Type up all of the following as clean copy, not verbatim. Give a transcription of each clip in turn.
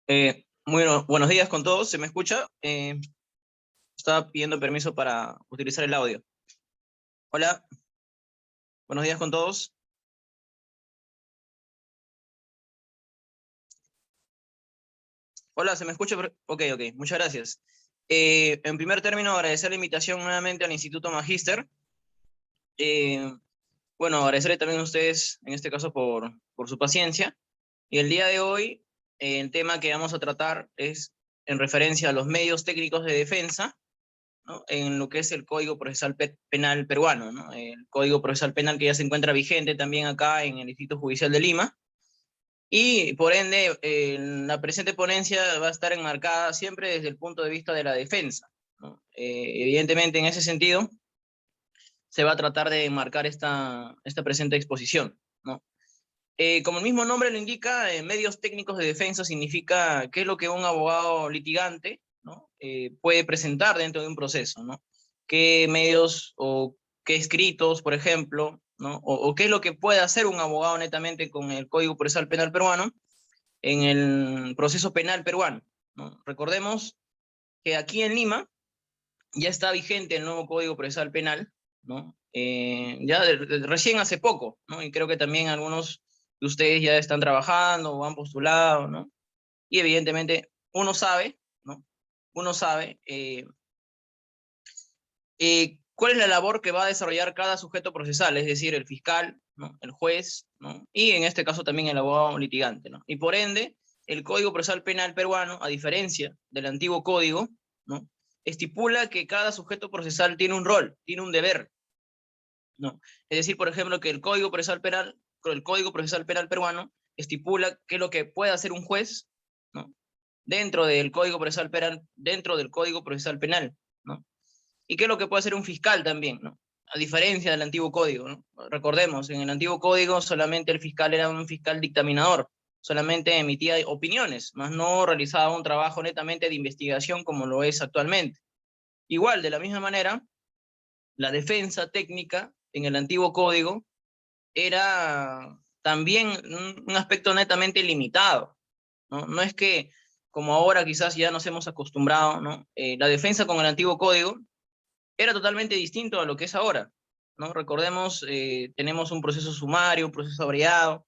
Buenos días con todos, ¿se me escucha? Estaba pidiendo permiso para utilizar el audio. Hola, buenos días con todos. Hola, ¿se me escucha? Ok, muchas gracias. En primer término, agradecer la invitación nuevamente al Instituto Magíster. Bueno, agradecerle también a ustedes, en este caso, por su paciencia. Y el día de hoy, el tema que vamos a tratar es en referencia a los medios técnicos de defensa, ¿no? En lo que es el Código Procesal Penal peruano, ¿no? El Código Procesal Penal que ya se encuentra vigente también acá en el Distrito Judicial de Lima. Y por ende, la presente ponencia va a estar enmarcada siempre desde el punto de vista de la defensa, ¿no? Evidentemente, en ese sentido, se va a tratar de enmarcar esta presente exposición, ¿no? Como el mismo nombre lo indica, medios técnicos de defensa significa qué es lo que un abogado litigante, ¿no? Puede presentar dentro de un proceso, ¿no? Qué medios o qué escritos, por ejemplo, ¿no? O qué es lo que puede hacer un abogado netamente con el Código Procesal Penal peruano en el proceso penal peruano, ¿no? Recordemos que aquí en Lima ya está vigente el nuevo Código Procesal Penal, ¿no? Recién hace poco, ¿no? Y creo que también algunos de ustedes ya están trabajando o han postulado, ¿no? Y evidentemente uno sabe, ¿no? Uno sabe cuál es la labor que va a desarrollar cada sujeto procesal, es decir, el fiscal, ¿no? El juez, ¿no? Y en este caso también el abogado litigante, ¿no? Y por ende, el Código Procesal Penal peruano, a diferencia del antiguo código, ¿no? Estipula que cada sujeto procesal tiene un rol, tiene un deber, ¿no? Es decir, por ejemplo, que el Código Procesal Penal peruano estipula qué es lo que puede hacer un juez, ¿no? Dentro del Código Procesal Penal, dentro del Código Procesal Penal, ¿no? Y qué es lo que puede hacer un fiscal también, ¿no? A diferencia del antiguo código, ¿no? Recordemos, en el antiguo código solamente el fiscal era un fiscal dictaminador, solamente emitía opiniones, más no realizaba un trabajo netamente de investigación como lo es actualmente. Igual, de la misma manera, la defensa técnica en el antiguo código era también un aspecto netamente limitado, ¿no? No es que, como ahora quizás ya nos hemos acostumbrado, ¿no? La defensa con el antiguo código era totalmente distinto a lo que es ahora, ¿no? Recordemos, tenemos un proceso sumario, un proceso abreviado,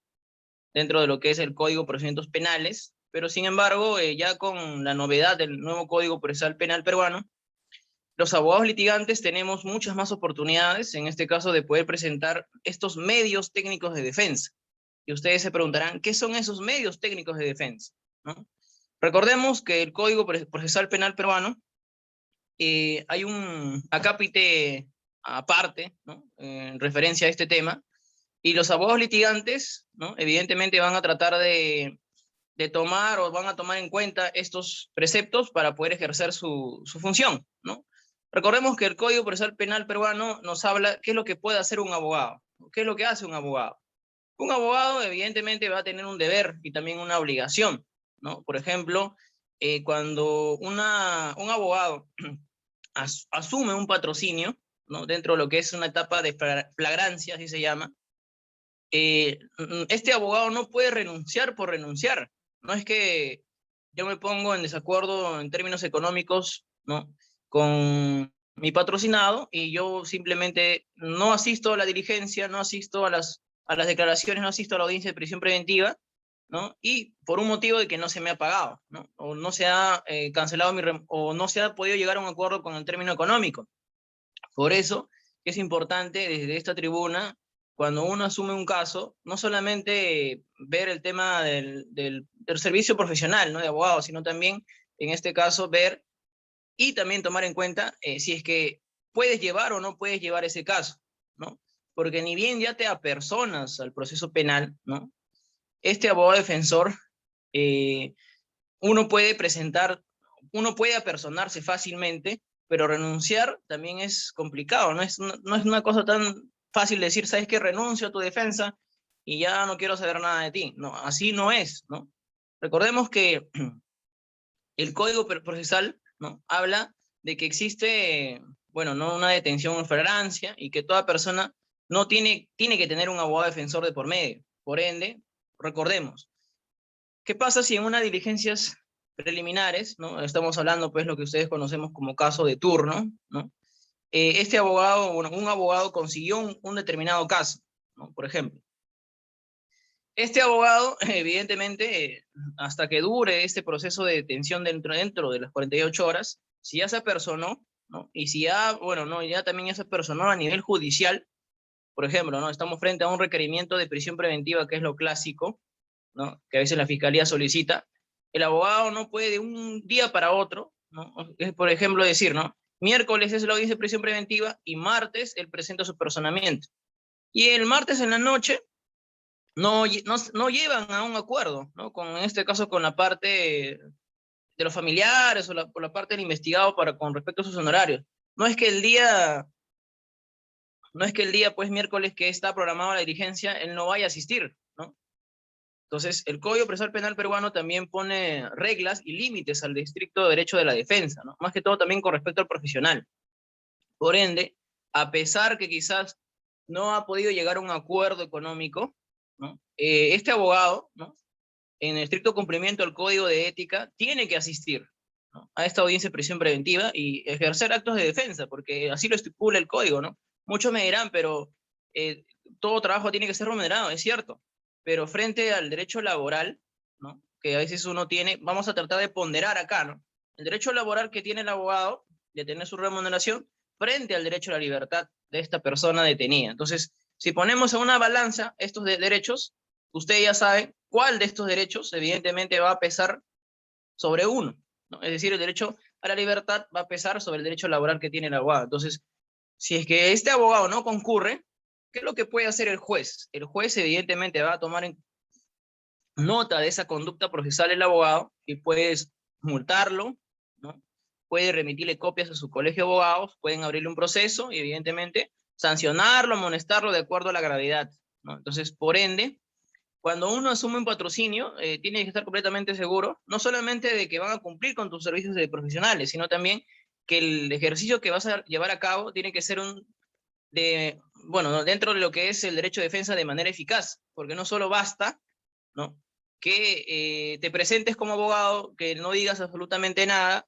dentro de lo que es el Código de Procedimientos Penales, pero sin embargo, ya con la novedad del nuevo Código Procesal Penal peruano, los abogados litigantes tenemos muchas más oportunidades, en este caso, de poder presentar estos medios técnicos de defensa. Y ustedes se preguntarán, ¿qué son esos medios técnicos de defensa? ¿No? Recordemos que el Código Procesal Penal peruano hay un acápite aparte, ¿no? En referencia a este tema, y los abogados litigantes, ¿no? Evidentemente van a tratar de tomar o van a tomar en cuenta estos preceptos para poder ejercer su función, ¿no? Recordemos que el Código Procesal Penal peruano nos habla qué es lo que puede hacer un abogado, qué es lo que hace un abogado. Un abogado evidentemente va a tener un deber y también una obligación, ¿no? Por ejemplo, cuando un abogado asume un patrocinio, ¿no? Dentro de lo que es una etapa de flagrancia, así se llama, este abogado no puede renunciar por renunciar. No es que yo me pongo en desacuerdo en términos económicos, ¿no? Con mi patrocinado y yo simplemente no asisto a la diligencia, no asisto a las declaraciones, no asisto a la audiencia de prisión preventiva, ¿no? Y por un motivo de que no se me ha pagado, ¿no? O no se ha cancelado o no se ha podido llegar a un acuerdo con el término económico. Por eso es importante desde esta tribuna, cuando uno asume un caso, no solamente ver el tema del servicio profesional, ¿no? De abogado, sino también, en este caso, ver y también tomar en cuenta si es que puedes llevar o no puedes llevar ese caso, ¿no? Porque ni bien ya te apersonas al proceso penal, ¿no? Este abogado defensor, eh, uno puede presentar, uno puede apersonarse fácilmente, pero renunciar también es complicado, no es una cosa tan fácil decir, sabes que renuncio a tu defensa y ya no quiero saber nada de ti. No, así no es, ¿no? Recordemos que el Código Procesal, ¿no? Habla de que existe, bueno, no una detención en flagrancia y que toda persona no tiene que tener un abogado defensor de por medio. Por ende, recordemos, ¿qué pasa si en una diligencia preliminares, ¿no? Estamos hablando, pues, lo que ustedes conocemos como caso de turno, ¿no? Este abogado, bueno, un abogado consiguió un determinado caso, ¿no? Por ejemplo. Este abogado, evidentemente, hasta que dure este proceso de detención dentro de las 48 horas, si ya se apersonó, ¿no? Y si ya, bueno, no, ya también ya se apersonó a nivel judicial, por ejemplo, ¿no? Estamos frente a un requerimiento de prisión preventiva, que es lo clásico, ¿no? Que a veces la fiscalía solicita. El abogado no puede de un día para otro, ¿no? Es, por ejemplo, decir, ¿no? Miércoles es la audiencia de prisión preventiva y martes él presenta su personamiento. Y el martes en la noche no llevan a un acuerdo, ¿no? Con, en este caso, con la parte de los familiares o por la parte del investigado con respecto a sus honorarios. No es que el día, no es que el día, pues, miércoles que está programada la diligencia, él no vaya a asistir, ¿no? Entonces, el Código Procesal Penal peruano también pone reglas y límites al estricto derecho de la defensa, ¿no? Más que todo también con respecto al profesional. Por ende, a pesar que quizás no ha podido llegar a un acuerdo económico, ¿no? Este abogado, ¿no? En estricto cumplimiento del código de ética, tiene que asistir, ¿no? A esta audiencia de prisión preventiva y ejercer actos de defensa, porque así lo estipula el código, ¿no? Muchos me dirán, pero todo trabajo tiene que ser remunerado, es cierto, pero frente al derecho laboral, ¿no? Que a veces uno tiene, vamos a tratar de ponderar acá, ¿no? El derecho laboral que tiene el abogado de tener su remuneración frente al derecho a la libertad de esta persona detenida. Entonces, si ponemos a una balanza estos derechos, usted ya sabe cuál de estos derechos evidentemente va a pesar sobre uno, ¿no? Es decir, el derecho a la libertad va a pesar sobre el derecho laboral que tiene el abogado. Entonces, si es que este abogado no concurre, ¿qué es lo que puede hacer el juez? El juez evidentemente va a tomar en nota de esa conducta procesal del abogado y puede multarlo, ¿no? Puede remitirle copias a su colegio de abogados, pueden abrirle un proceso y evidentemente sancionarlo, amonestarlo de acuerdo a la gravedad, ¿no? Entonces, por ende, cuando uno asume un patrocinio, tiene que estar completamente seguro, no solamente de que van a cumplir con tus servicios de profesionales, sino también que el ejercicio que vas a llevar a cabo tiene que ser bueno, dentro de lo que es el derecho de defensa de manera eficaz, porque no solo basta, ¿no? Que te presentes como abogado, que no digas absolutamente nada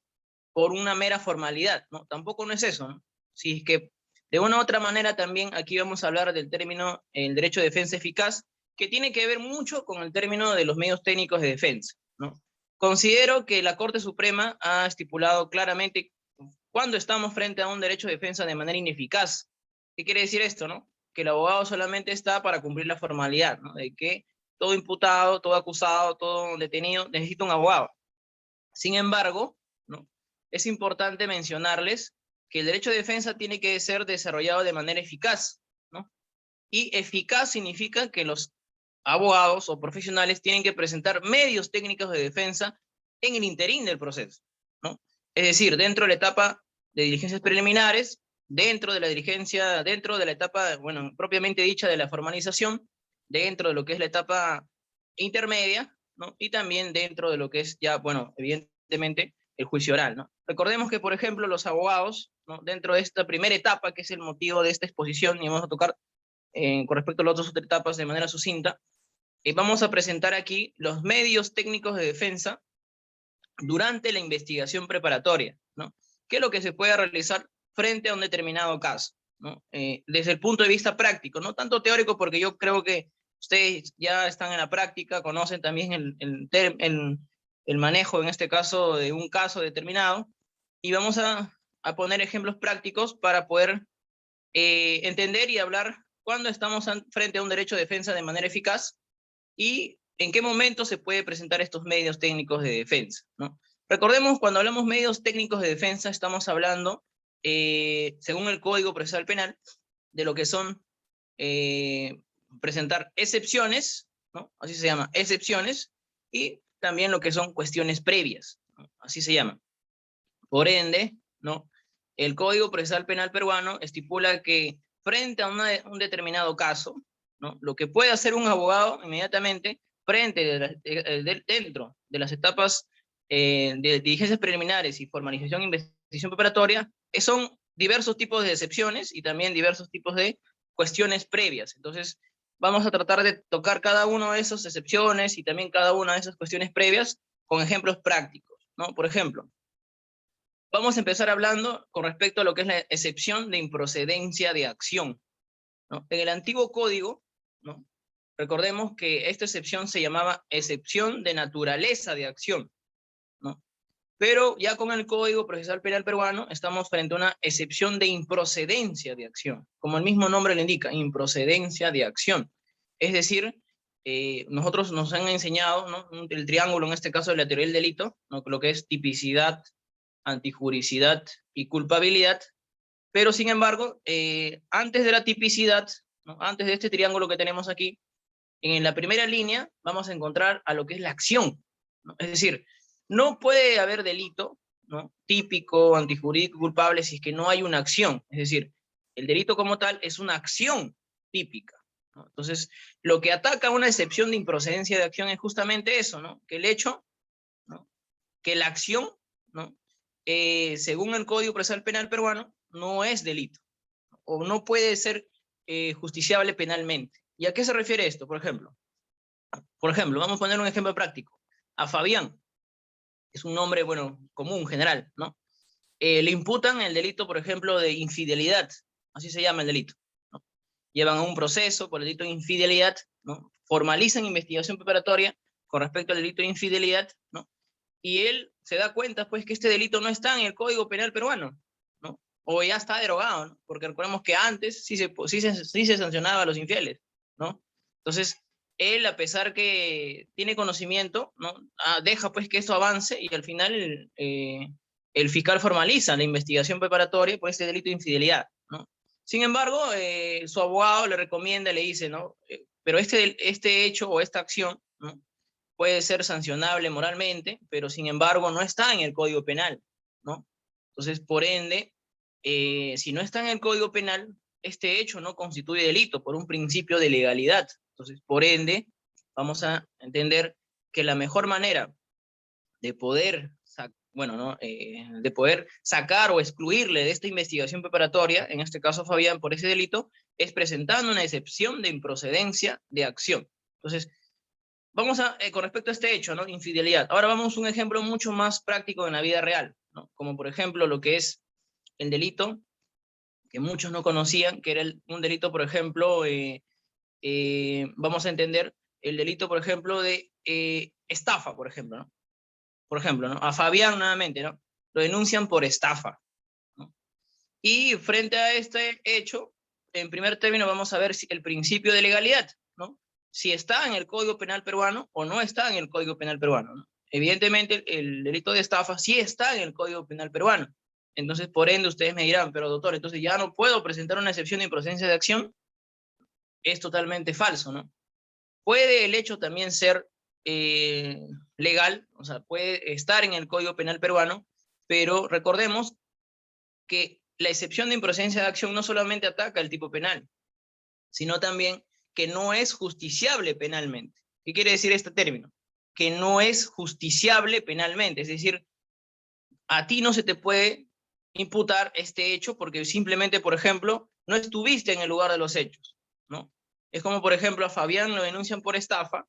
por una mera formalidad, ¿no? Tampoco no es eso, ¿no? Si es que de una u otra manera también aquí vamos a hablar del término el derecho de defensa eficaz, que tiene que ver mucho con el término de los medios técnicos de defensa, ¿no? Considero que la Corte Suprema ha estipulado claramente cuando estamos frente a un derecho de defensa de manera ineficaz. ¿Qué quiere decir esto, no? Que el abogado solamente está para cumplir la formalidad, ¿no? De que todo imputado, todo acusado, todo detenido necesita un abogado. Sin embargo, ¿no? Es importante mencionarles que el derecho de defensa tiene que ser desarrollado de manera eficaz, ¿no? Y eficaz significa que los abogados o profesionales tienen que presentar medios técnicos de defensa en el interín del proceso, ¿no? Es decir, dentro de la etapa de diligencias preliminares, dentro de la diligencia, dentro de la etapa, bueno, propiamente dicha de la formalización, dentro de lo que es la etapa intermedia, ¿no? Y también dentro de lo que es ya, bueno, evidentemente el juicio oral, ¿no? Recordemos que, por ejemplo, los abogados, ¿no? Dentro de esta primera etapa, que es el motivo de esta exposición, y vamos a tocar con respecto a las otras etapas de manera sucinta, vamos a presentar aquí los medios técnicos de defensa durante la investigación preparatoria, ¿no? ¿Qué es lo que se puede realizar frente a un determinado caso, ¿no? Desde el punto de vista práctico, no tanto teórico, porque yo creo que ustedes ya están en la práctica, conocen también el manejo, en este caso, de un caso determinado, y vamos a poner ejemplos prácticos para poder entender y hablar cuándo estamos frente a un derecho de defensa de manera eficaz y en qué momento se puede presentar estos medios técnicos de defensa, ¿no? Recordemos, cuando hablamos medios técnicos de defensa, estamos hablando, según el Código Procesal Penal, de lo que son presentar excepciones, ¿no? Así se llama, excepciones, y también lo que son cuestiones previas, ¿no? Así se llama. Por ende, ¿no? El Código Procesal Penal peruano estipula que frente a un determinado caso, ¿no? Lo que puede hacer un abogado inmediatamente dentro de las etapas de diligencias preliminares y formalización e investigación preparatoria, son diversos tipos de excepciones y también diversos tipos de cuestiones previas. Entonces, vamos a tratar de tocar cada una de esas excepciones y también cada una de esas cuestiones previas con ejemplos prácticos. ¿no? Por ejemplo, vamos a empezar hablando con respecto a lo que es la excepción de improcedencia de acción, ¿no? En el antiguo código, ¿no? Recordemos que esta excepción se llamaba excepción de naturaleza de acción, ¿no? Pero ya con el Código Procesal Penal peruano estamos frente a una excepción de improcedencia de acción, como el mismo nombre le indica, improcedencia de acción. Es decir, nosotros nos han enseñado, ¿no? El triángulo, en este caso de la teoría del delito, ¿no? Lo que es tipicidad, antijuricidad y culpabilidad, pero sin embargo, antes de la tipicidad, ¿no? Antes de este triángulo que tenemos aquí, en la primera línea vamos a encontrar a lo que es la acción, ¿no? Es decir, no puede haber delito, ¿no? Típico, antijurídico, culpable, si es que no hay una acción. Es decir, el delito como tal es una acción típica, ¿no? Entonces, lo que ataca una excepción de improcedencia de acción es justamente eso, ¿no? Que el hecho, ¿no? Que la acción, ¿no? Según el Código Procesal Penal peruano, no es delito, o no puede ser justiciable penalmente. ¿Y a qué se refiere esto? Por ejemplo, vamos a poner un ejemplo práctico. A Fabián, es un nombre, bueno, común, general, ¿no? Le imputan el delito, por ejemplo, de infidelidad, así se llama el delito, ¿no? Llevan a un proceso por el delito de infidelidad, ¿no? Formalizan investigación preparatoria con respecto al delito de infidelidad, ¿no? Y él se da cuenta, pues, que este delito no está en el Código Penal peruano, ¿no? O ya está derogado, ¿no? Porque recordemos que antes sí se sancionaba a los infieles, ¿no? Entonces, él, a pesar que tiene conocimiento, ¿no? Deja, pues, que esto avance y al final el fiscal formaliza la investigación preparatoria por este delito de infidelidad, ¿no? Sin embargo, su abogado le recomienda, le dice, ¿no? Pero este hecho o esta acción, ¿no? Puede ser sancionable moralmente, pero sin embargo no está en el Código Penal, ¿no? Entonces, por ende, si no está en el Código Penal, este hecho no constituye delito por un principio de legalidad. Entonces, por ende, vamos a entender que la mejor manera de poder, bueno, ¿no? De poder sacar o excluirle de esta investigación preparatoria, en este caso Fabián, por ese delito, es presentando una excepción de improcedencia de acción. Entonces, vamos a, con respecto a este hecho, ¿no? Infidelidad. Ahora vamos a un ejemplo mucho más práctico en la vida real, ¿no? Como por ejemplo lo que es el delito que muchos no conocían, que era un delito, por ejemplo, vamos a entender el delito, por ejemplo, de estafa, por ejemplo, ¿no? Por ejemplo, ¿no? A Fabián nuevamente, ¿no? Lo denuncian por estafa, ¿no? Y frente a este hecho, en primer término vamos a ver si el principio de legalidad, ¿no? Si está en el Código Penal peruano o no está en el Código Penal peruano, ¿no? Evidentemente el delito de estafa sí está en el Código Penal peruano. Entonces, por ende, ustedes me dirán, pero doctor, entonces ya no puedo presentar una excepción de improcedencia de acción. Es totalmente falso, ¿no? Puede el hecho también ser legal, o sea, puede estar en el Código Penal peruano, pero recordemos que la excepción de improcedencia de acción no solamente ataca el tipo penal, sino también que no es justiciable penalmente. ¿Qué quiere decir este término? Que no es justiciable penalmente, es decir, a ti no se te puede imputar este hecho porque simplemente, por ejemplo, no estuviste en el lugar de los hechos, ¿no? Es como, por ejemplo, a Fabián lo denuncian por estafa,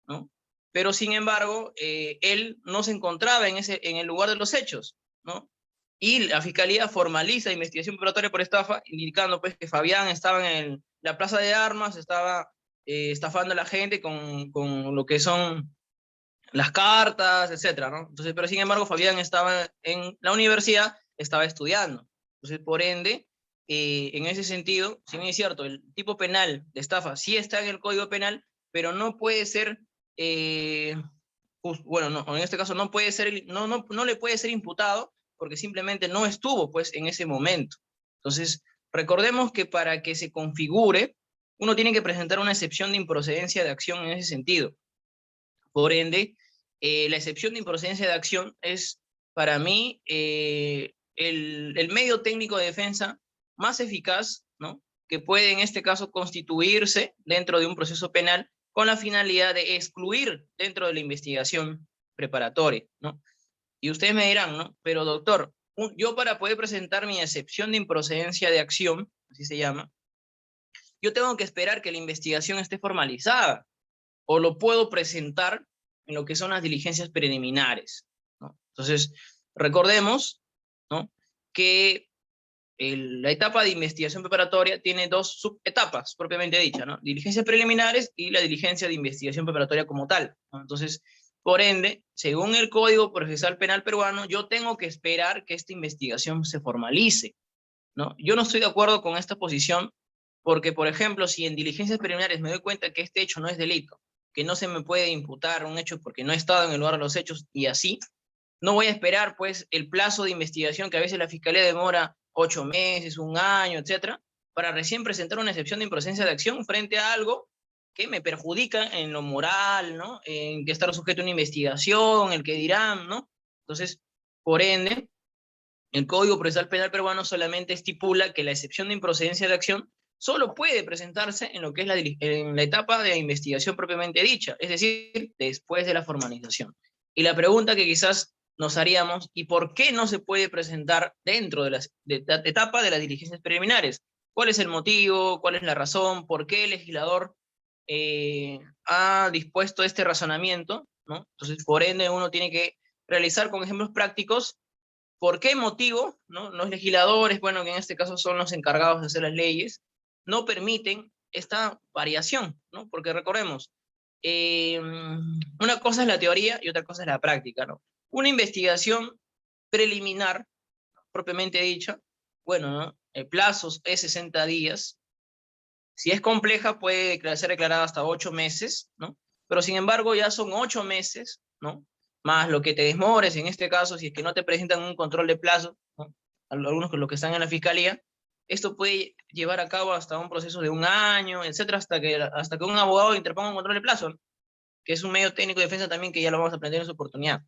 ¿no? Pero sin embargo, él no se encontraba en el lugar de los hechos, ¿no? Y la fiscalía formaliza investigación preparatoria por estafa, indicando pues que Fabián estaba en la plaza de armas, estaba estafando a la gente con lo que son las cartas, etcétera, ¿no? Entonces, pero sin embargo, Fabián estaba en la universidad, estaba estudiando. Entonces, por ende, en ese sentido, si bien es cierto, el tipo penal de estafa sí está en el Código Penal, pero no puede ser, bueno, no, en este caso no puede ser, no le puede ser imputado porque simplemente no estuvo, pues, en ese momento. Entonces, recordemos que para que se configure, uno tiene que presentar una excepción de improcedencia de acción en ese sentido. Por ende, la excepción de improcedencia de acción es, para mí, el medio técnico de defensa más eficaz, ¿no? Que puede, en este caso, constituirse dentro de un proceso penal con la finalidad de excluir dentro de la investigación preparatoria, ¿no? Y ustedes me dirán, ¿no? Pero doctor, yo para poder presentar mi excepción de improcedencia de acción, así se llama, yo tengo que esperar que la investigación esté formalizada, o lo puedo presentar en lo que son las diligencias preliminares, ¿no? Entonces, recordemos, ¿no?, que la etapa de investigación preparatoria tiene dos subetapas, propiamente dicha, ¿no? Diligencias preliminares y la diligencia de investigación preparatoria como tal, ¿no? Entonces, por ende, según el Código Procesal Penal peruano, yo tengo que esperar que esta investigación se formalice, ¿no? Yo no estoy de acuerdo con esta posición porque, por ejemplo, si en diligencias preliminares me doy cuenta que este hecho no es delito, que no se me puede imputar un hecho porque no he estado en el lugar de los hechos y así, no voy a esperar, pues, el plazo de investigación que a veces la Fiscalía demora 8 meses, un año, etcétera, para recién presentar una excepción de improcedencia de acción frente a algo que me perjudica en lo moral, ¿no? En que estar sujeto a una investigación, el que dirán, ¿no? Entonces, por ende, el Código Procesal Penal peruano solamente estipula que la excepción de improcedencia de acción solo puede presentarse en lo que es en la etapa de investigación propiamente dicha, es decir, después de la formalización. Y la pregunta que quizás nos haríamos, ¿y por qué no se puede presentar dentro de la etapa de las diligencias preliminares? ¿Cuál es el motivo? ¿Cuál es la razón? ¿Por qué el legislador ha dispuesto este razonamiento, ¿no? Entonces, por ende, uno tiene que realizar con ejemplos prácticos por qué motivo, ¿no?, los legisladores, bueno, que en este caso son los encargados de hacer las leyes, no permiten esta variación, ¿no? Porque recordemos, una cosa es la teoría y otra cosa es la práctica, ¿no? Una investigación preliminar, propiamente dicha, bueno, ¿no?, el plazo es 60 días. Si es compleja, puede ser declarada hasta 8 meses, ¿no? Pero sin embargo, ya son 8 meses, ¿no?, más lo que te demores, en este caso, si es que no te presentan un control de plazo, ¿no?, algunos con los que están en la fiscalía, esto puede llevar a cabo hasta un proceso de un año, etcétera, hasta que un abogado interponga un control de plazo, ¿no?, que es un medio técnico de defensa también que ya lo vamos a aprender en su oportunidad.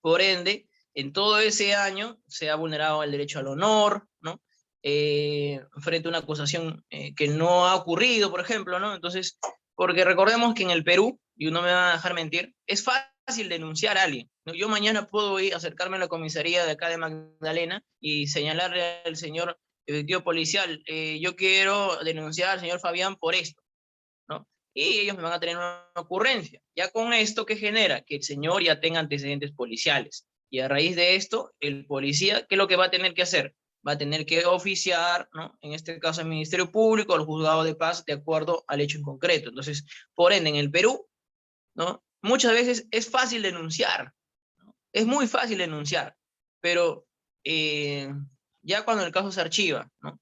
Por ende, en todo ese año se ha vulnerado el derecho al honor, ¿no?, frente a una acusación que no ha ocurrido, por ejemplo, ¿no? Entonces, porque recordemos que en el Perú, y uno me va a dejar mentir, es fácil denunciar a alguien, ¿no? Yo mañana puedo ir a acercarme a la comisaría de acá de Magdalena y señalarle al señor efectivo policial, yo quiero denunciar al señor Fabián por esto, ¿no? Y ellos me van a tener una ocurrencia. Ya con esto, ¿qué genera? Que el señor ya tenga antecedentes policiales. Y a raíz de esto, el policía, ¿qué es lo que va a tener que hacer? Va a tener que oficiar, ¿no?, en este caso el Ministerio Público, al juzgado de paz, de acuerdo al hecho en concreto. Entonces, por ende, en el Perú, ¿no?, muchas veces es fácil denunciar, ¿no? Es muy fácil denunciar, pero ya cuando el caso se archiva, ¿no?,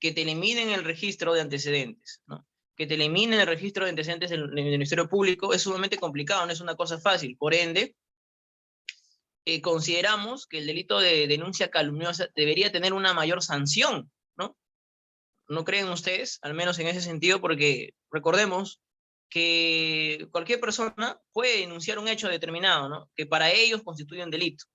que te eliminen el registro de antecedentes, ¿no?, que te eliminen el registro de antecedentes del Ministerio Público, es sumamente complicado, no es una cosa fácil. Por ende, consideramos que el delito de denuncia calumniosa debería tener una mayor sanción, ¿no? ¿No creen ustedes? Al menos en ese sentido, porque recordemos que cualquier persona puede denunciar un hecho determinado, ¿no?, que para ellos constituye un delito.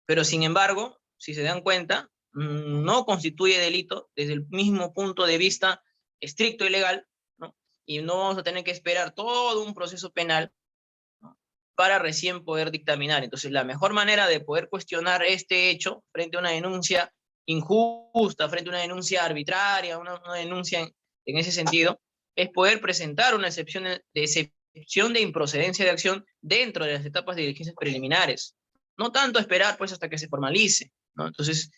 Pero sin embargo, si se dan cuenta, no constituye delito desde el mismo punto de vista estricto y legal, ¿no? Y no vamos a tener que esperar todo un proceso penal, ¿no?, para recién poder dictaminar. Entonces, la mejor manera de poder cuestionar este hecho frente a una denuncia injusta, frente a una denuncia arbitraria, una denuncia en ese sentido, es poder presentar una excepción de improcedencia de acción dentro de las etapas de diligencias preliminares. No tanto esperar, pues, hasta que se formalice, ¿no? Entonces,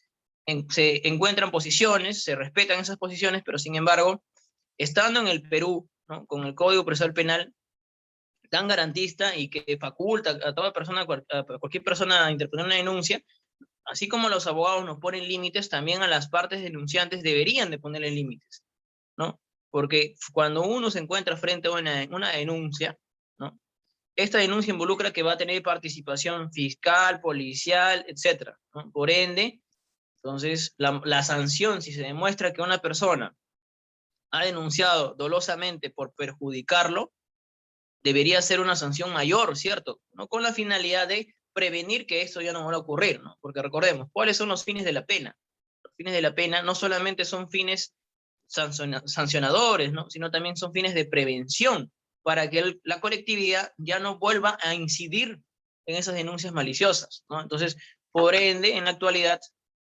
se encuentran posiciones, se respetan esas posiciones, pero sin embargo, estando en el Perú, ¿no?, con el Código Procesal Penal tan garantista y que faculta a toda persona, a cualquier persona a interponer una denuncia, así como los abogados nos ponen límites, también a las partes denunciantes deberían de ponerle límites, ¿no? Porque cuando uno se encuentra frente a una denuncia, ¿no?, esta denuncia involucra que va a tener participación fiscal, policial, etcétera, ¿no? Por ende, entonces, la sanción, si se demuestra que una persona ha denunciado dolosamente por perjudicarlo, debería ser una sanción mayor, ¿cierto? No con la finalidad de prevenir que esto ya no vuelva a ocurrir, ¿no? Porque recordemos, ¿cuáles son los fines de la pena? Los fines de la pena no solamente son fines sancionadores, ¿no?, sino también son fines de prevención, para que la colectividad ya no vuelva a incidir en esas denuncias maliciosas, ¿no? Entonces, por ende, en la actualidad,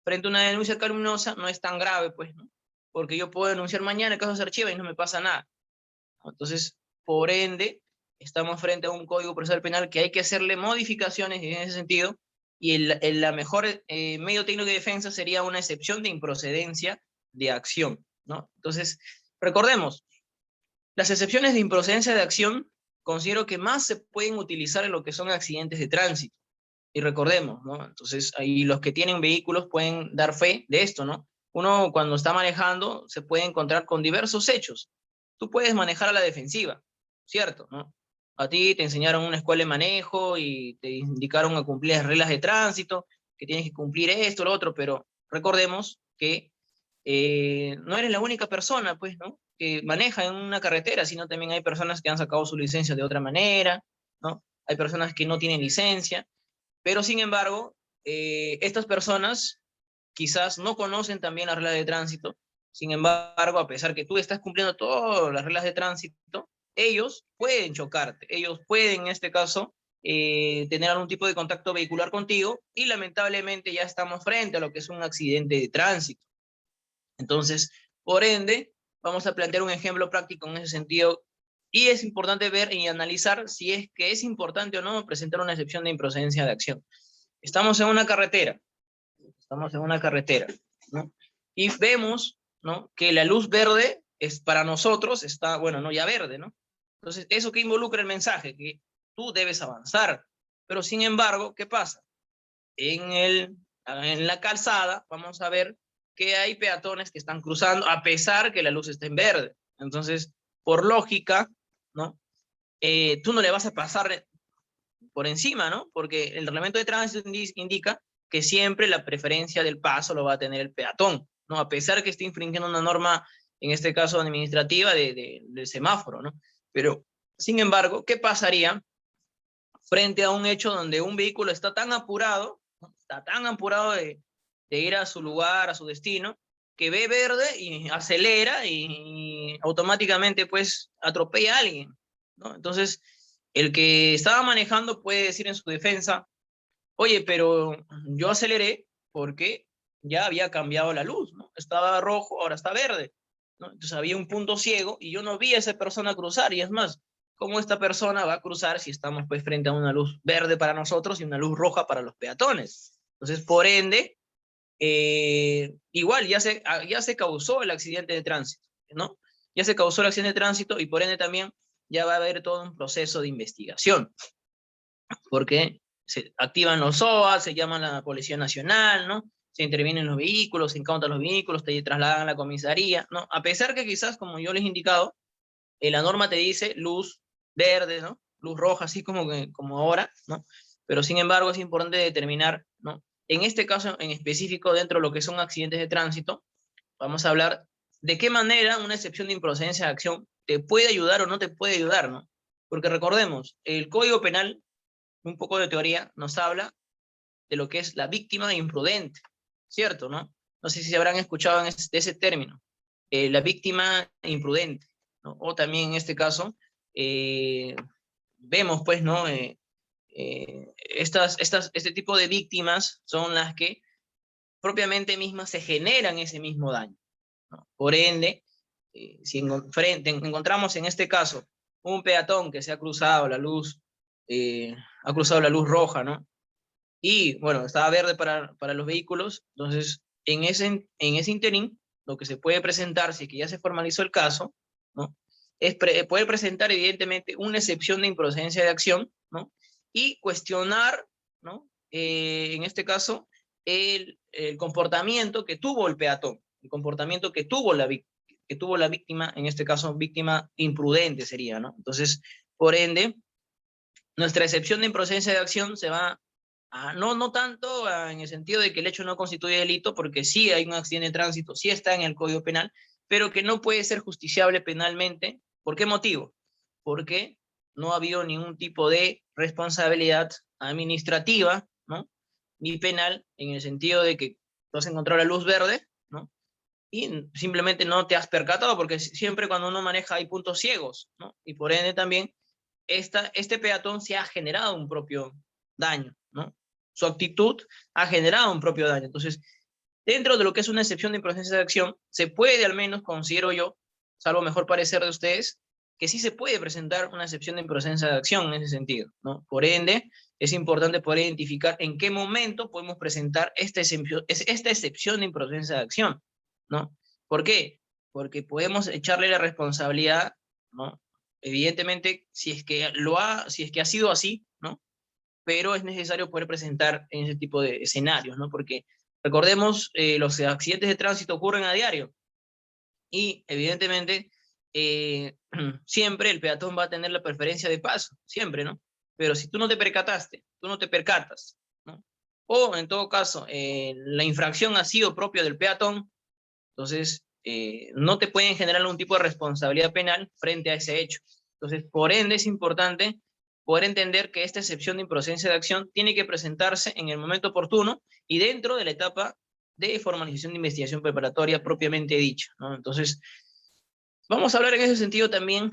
frente a una denuncia calumniosa, no es tan grave, pues, ¿no? Porque yo puedo denunciar mañana, el caso se archiva y no me pasa nada, ¿no? Entonces, por ende, estamos frente a un Código Procesal Penal que hay que hacerle modificaciones en ese sentido y la mejor medio técnico de defensa sería una excepción de improcedencia de acción, ¿no? Entonces, recordemos, las excepciones de improcedencia de acción considero que más se pueden utilizar en lo que son accidentes de tránsito. Y recordemos, ¿no? Entonces, ahí los que tienen vehículos pueden dar fe de esto, ¿no? Uno cuando está manejando se puede encontrar con diversos hechos. Tú puedes manejar a la defensiva, ¿cierto? ¿No? A ti te enseñaron una escuela de manejo y te indicaron a cumplir las reglas de tránsito, que tienes que cumplir esto, lo otro, pero recordemos que no eres la única persona, pues, ¿no? Que maneja en una carretera, sino también hay personas que han sacado su licencia de otra manera, ¿no? Hay personas que no tienen licencia, pero sin embargo, estas personas quizás no conocen también las reglas de tránsito. Sin embargo, a pesar que tú estás cumpliendo todas las reglas de tránsito, ellos pueden chocarte, ellos pueden en este caso tener algún tipo de contacto vehicular contigo y lamentablemente ya estamos frente a lo que es un accidente de tránsito. Entonces, por ende, vamos a plantear un ejemplo práctico en ese sentido y es importante ver y analizar si es que es importante o no presentar una excepción de improcedencia de acción. Estamos en una carretera, ¿no? Y vemos, ¿no? Que la luz verde es para nosotros, está, bueno, no ya verde, ¿no? Entonces, ¿eso qué involucra el mensaje? Que tú debes avanzar. Pero sin embargo, ¿qué pasa? En la calzada vamos a ver que hay peatones que están cruzando a pesar que la luz está en verde. Entonces, por lógica, ¿no? Tú no le vas a pasar por encima, ¿no? Porque el reglamento de tránsito indica que siempre la preferencia del paso lo va a tener el peatón, ¿no? A pesar que esté infringiendo una norma, en este caso administrativa, del semáforo, ¿no? Pero, sin embargo, ¿qué pasaría frente a un hecho donde un vehículo está tan apurado, ¿no? Está tan apurado de ir a su lugar, a su destino, que ve verde y acelera y automáticamente pues atropella a alguien, ¿no? Entonces, el que estaba manejando puede decir en su defensa, oye, pero yo aceleré porque ya había cambiado la luz, ¿no? Estaba rojo, ahora está verde, ¿no? Entonces había un punto ciego y yo no vi a esa persona cruzar, y es más, ¿cómo esta persona va a cruzar si estamos pues frente a una luz verde para nosotros y una luz roja para los peatones? Entonces, por ende, igual ya se causó el accidente de tránsito, ¿no? Ya se causó el accidente de tránsito y por ende también ya va a haber todo un proceso de investigación, porque se activan los SOA, se llaman a la Policía Nacional, ¿no? Se intervienen los vehículos, se incautan los vehículos, te trasladan a la comisaría, ¿no? A pesar que quizás, como yo les he indicado, la norma te dice luz verde, ¿no? Luz roja, así como ahora, ¿no? Pero sin embargo es importante determinar, ¿no? En este caso en específico, dentro de lo que son accidentes de tránsito, vamos a hablar de qué manera una excepción de improcedencia de acción te puede ayudar o no te puede ayudar, ¿no? Porque recordemos, el Código Penal, un poco de teoría, nos habla de lo que es la víctima imprudente, ¿cierto, no? No sé si se habrán escuchado de ese término, la víctima imprudente, ¿no? O también en este caso, vemos pues, ¿no? Este tipo de víctimas son las que propiamente mismas se generan ese mismo daño, ¿no? Por ende, si encontramos en este caso un peatón que se ha cruzado ha cruzado la luz roja, ¿no? Y bueno, estaba verde para los vehículos, entonces en ese interín, lo que se puede presentar, si es que ya se formalizó el caso, ¿no? Es poder presentar evidentemente una excepción de improcedencia de acción, ¿no? Y cuestionar, ¿no? En este caso, el comportamiento que tuvo el peatón, el comportamiento que tuvo la víctima, en este caso, víctima imprudente sería, ¿no? Entonces, por ende, nuestra excepción de improcedencia de acción se va no tanto en el sentido de que el hecho no constituye delito, porque sí hay un accidente de tránsito, sí está en el Código Penal, pero que no puede ser justiciable penalmente. ¿Por qué motivo? Porque no ha habido ningún tipo de responsabilidad administrativa, ¿no? Ni penal, en el sentido de que tú has encontrado la luz verde, ¿no? Y simplemente no te has percatado, porque siempre cuando uno maneja hay puntos ciegos, ¿no? Y por ende también este peatón se ha generado un propio daño, ¿no? Su actitud ha generado un propio daño. Entonces, dentro de lo que es una excepción de improcedencia de acción, se puede al menos, considero yo, salvo mejor parecer de ustedes, que sí se puede presentar una excepción de improcedencia de acción en ese sentido, ¿no? Por ende, es importante poder identificar en qué momento podemos presentar esta excepción de improcedencia de acción, ¿no? ¿Por qué? Porque podemos echarle la responsabilidad, ¿no? Evidentemente, si es que ha sido así, ¿no? Pero es necesario poder presentar en ese tipo de escenarios, ¿no? Porque recordemos, los accidentes de tránsito ocurren a diario y evidentemente siempre el peatón va a tener la preferencia de paso, siempre, ¿no? Pero si tú no te percataste, tú no te percatas, ¿no? O en todo caso, la infracción ha sido propia del peatón, entonces no te pueden generar algún tipo de responsabilidad penal frente a ese hecho. Entonces, por ende, es importante poder entender que esta excepción de improcedencia de acción tiene que presentarse en el momento oportuno y dentro de la etapa de formalización de investigación preparatoria propiamente dicha, ¿no? Entonces, vamos a hablar en ese sentido también,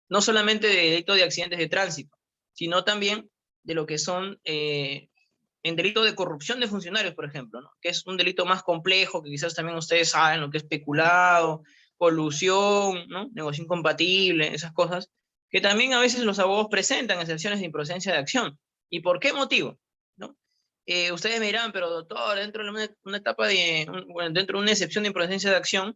no solamente de delito de accidentes de tránsito, sino también de lo que son en delito de corrupción de funcionarios, por ejemplo, ¿no? Que es un delito más complejo, que quizás también ustedes saben lo que es peculado, colusión, ¿no? Negocio incompatible, esas cosas, que también a veces los abogados presentan excepciones de improcedencia de acción. ¿Y por qué motivo? ¿No? Ustedes me dirán, pero doctor, dentro de una etapa bueno, dentro de una excepción de improcedencia de acción,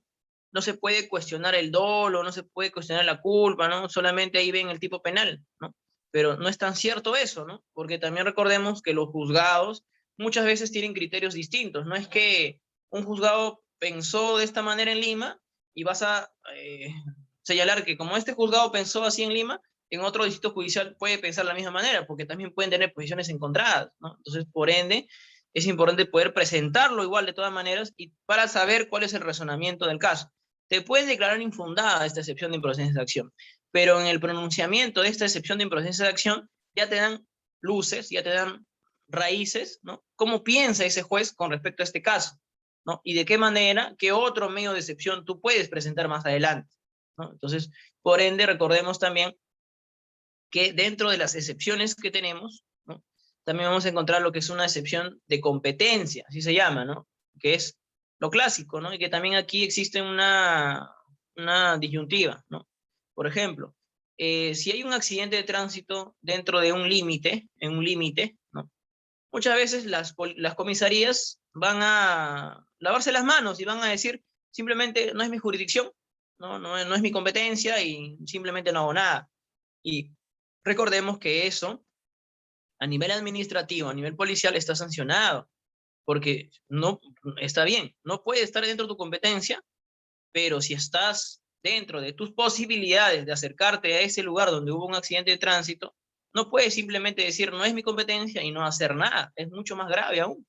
no se puede cuestionar el dolo, no se puede cuestionar la culpa, ¿no? Solamente ahí ven el tipo penal, ¿no? Pero no es tan cierto eso, ¿no? Porque también recordemos que los juzgados muchas veces tienen criterios distintos. No es que un juzgado pensó de esta manera en Lima y vas a señalar que como este juzgado pensó así en Lima, en otro distrito judicial puede pensar de la misma manera, porque también pueden tener posiciones encontradas, ¿no? Entonces, por ende, es importante poder presentarlo igual de todas maneras y para saber cuál es el razonamiento del caso. Te puedes declarar infundada esta excepción de improcedencia de acción, pero en el pronunciamiento de esta excepción de improcedencia de acción ya te dan luces, ya te dan raíces, ¿no? ¿Cómo piensa ese juez con respecto a este caso? ¿No? Y de qué manera, qué otro medio de excepción tú puedes presentar más adelante, ¿no? Entonces, por ende, recordemos también que dentro de las excepciones que tenemos, ¿no? También vamos a encontrar lo que es una excepción de competencia, así se llama, ¿no? Que es lo clásico, ¿no? Y que también aquí existe una disyuntiva, ¿no? Por ejemplo, si hay un accidente de tránsito dentro de un límite, en un límite, ¿no? Muchas veces las comisarías van a lavarse las manos y van a decir, simplemente no es mi jurisdicción, no es mi competencia y simplemente no hago nada. Y recordemos que eso, a nivel administrativo, a nivel policial, está sancionado, porque no está bien, no puede estar dentro de tu competencia, pero si estás dentro de tus posibilidades de acercarte a ese lugar donde hubo un accidente de tránsito, no puedes simplemente decir no es mi competencia y no hacer nada, es mucho más grave aún.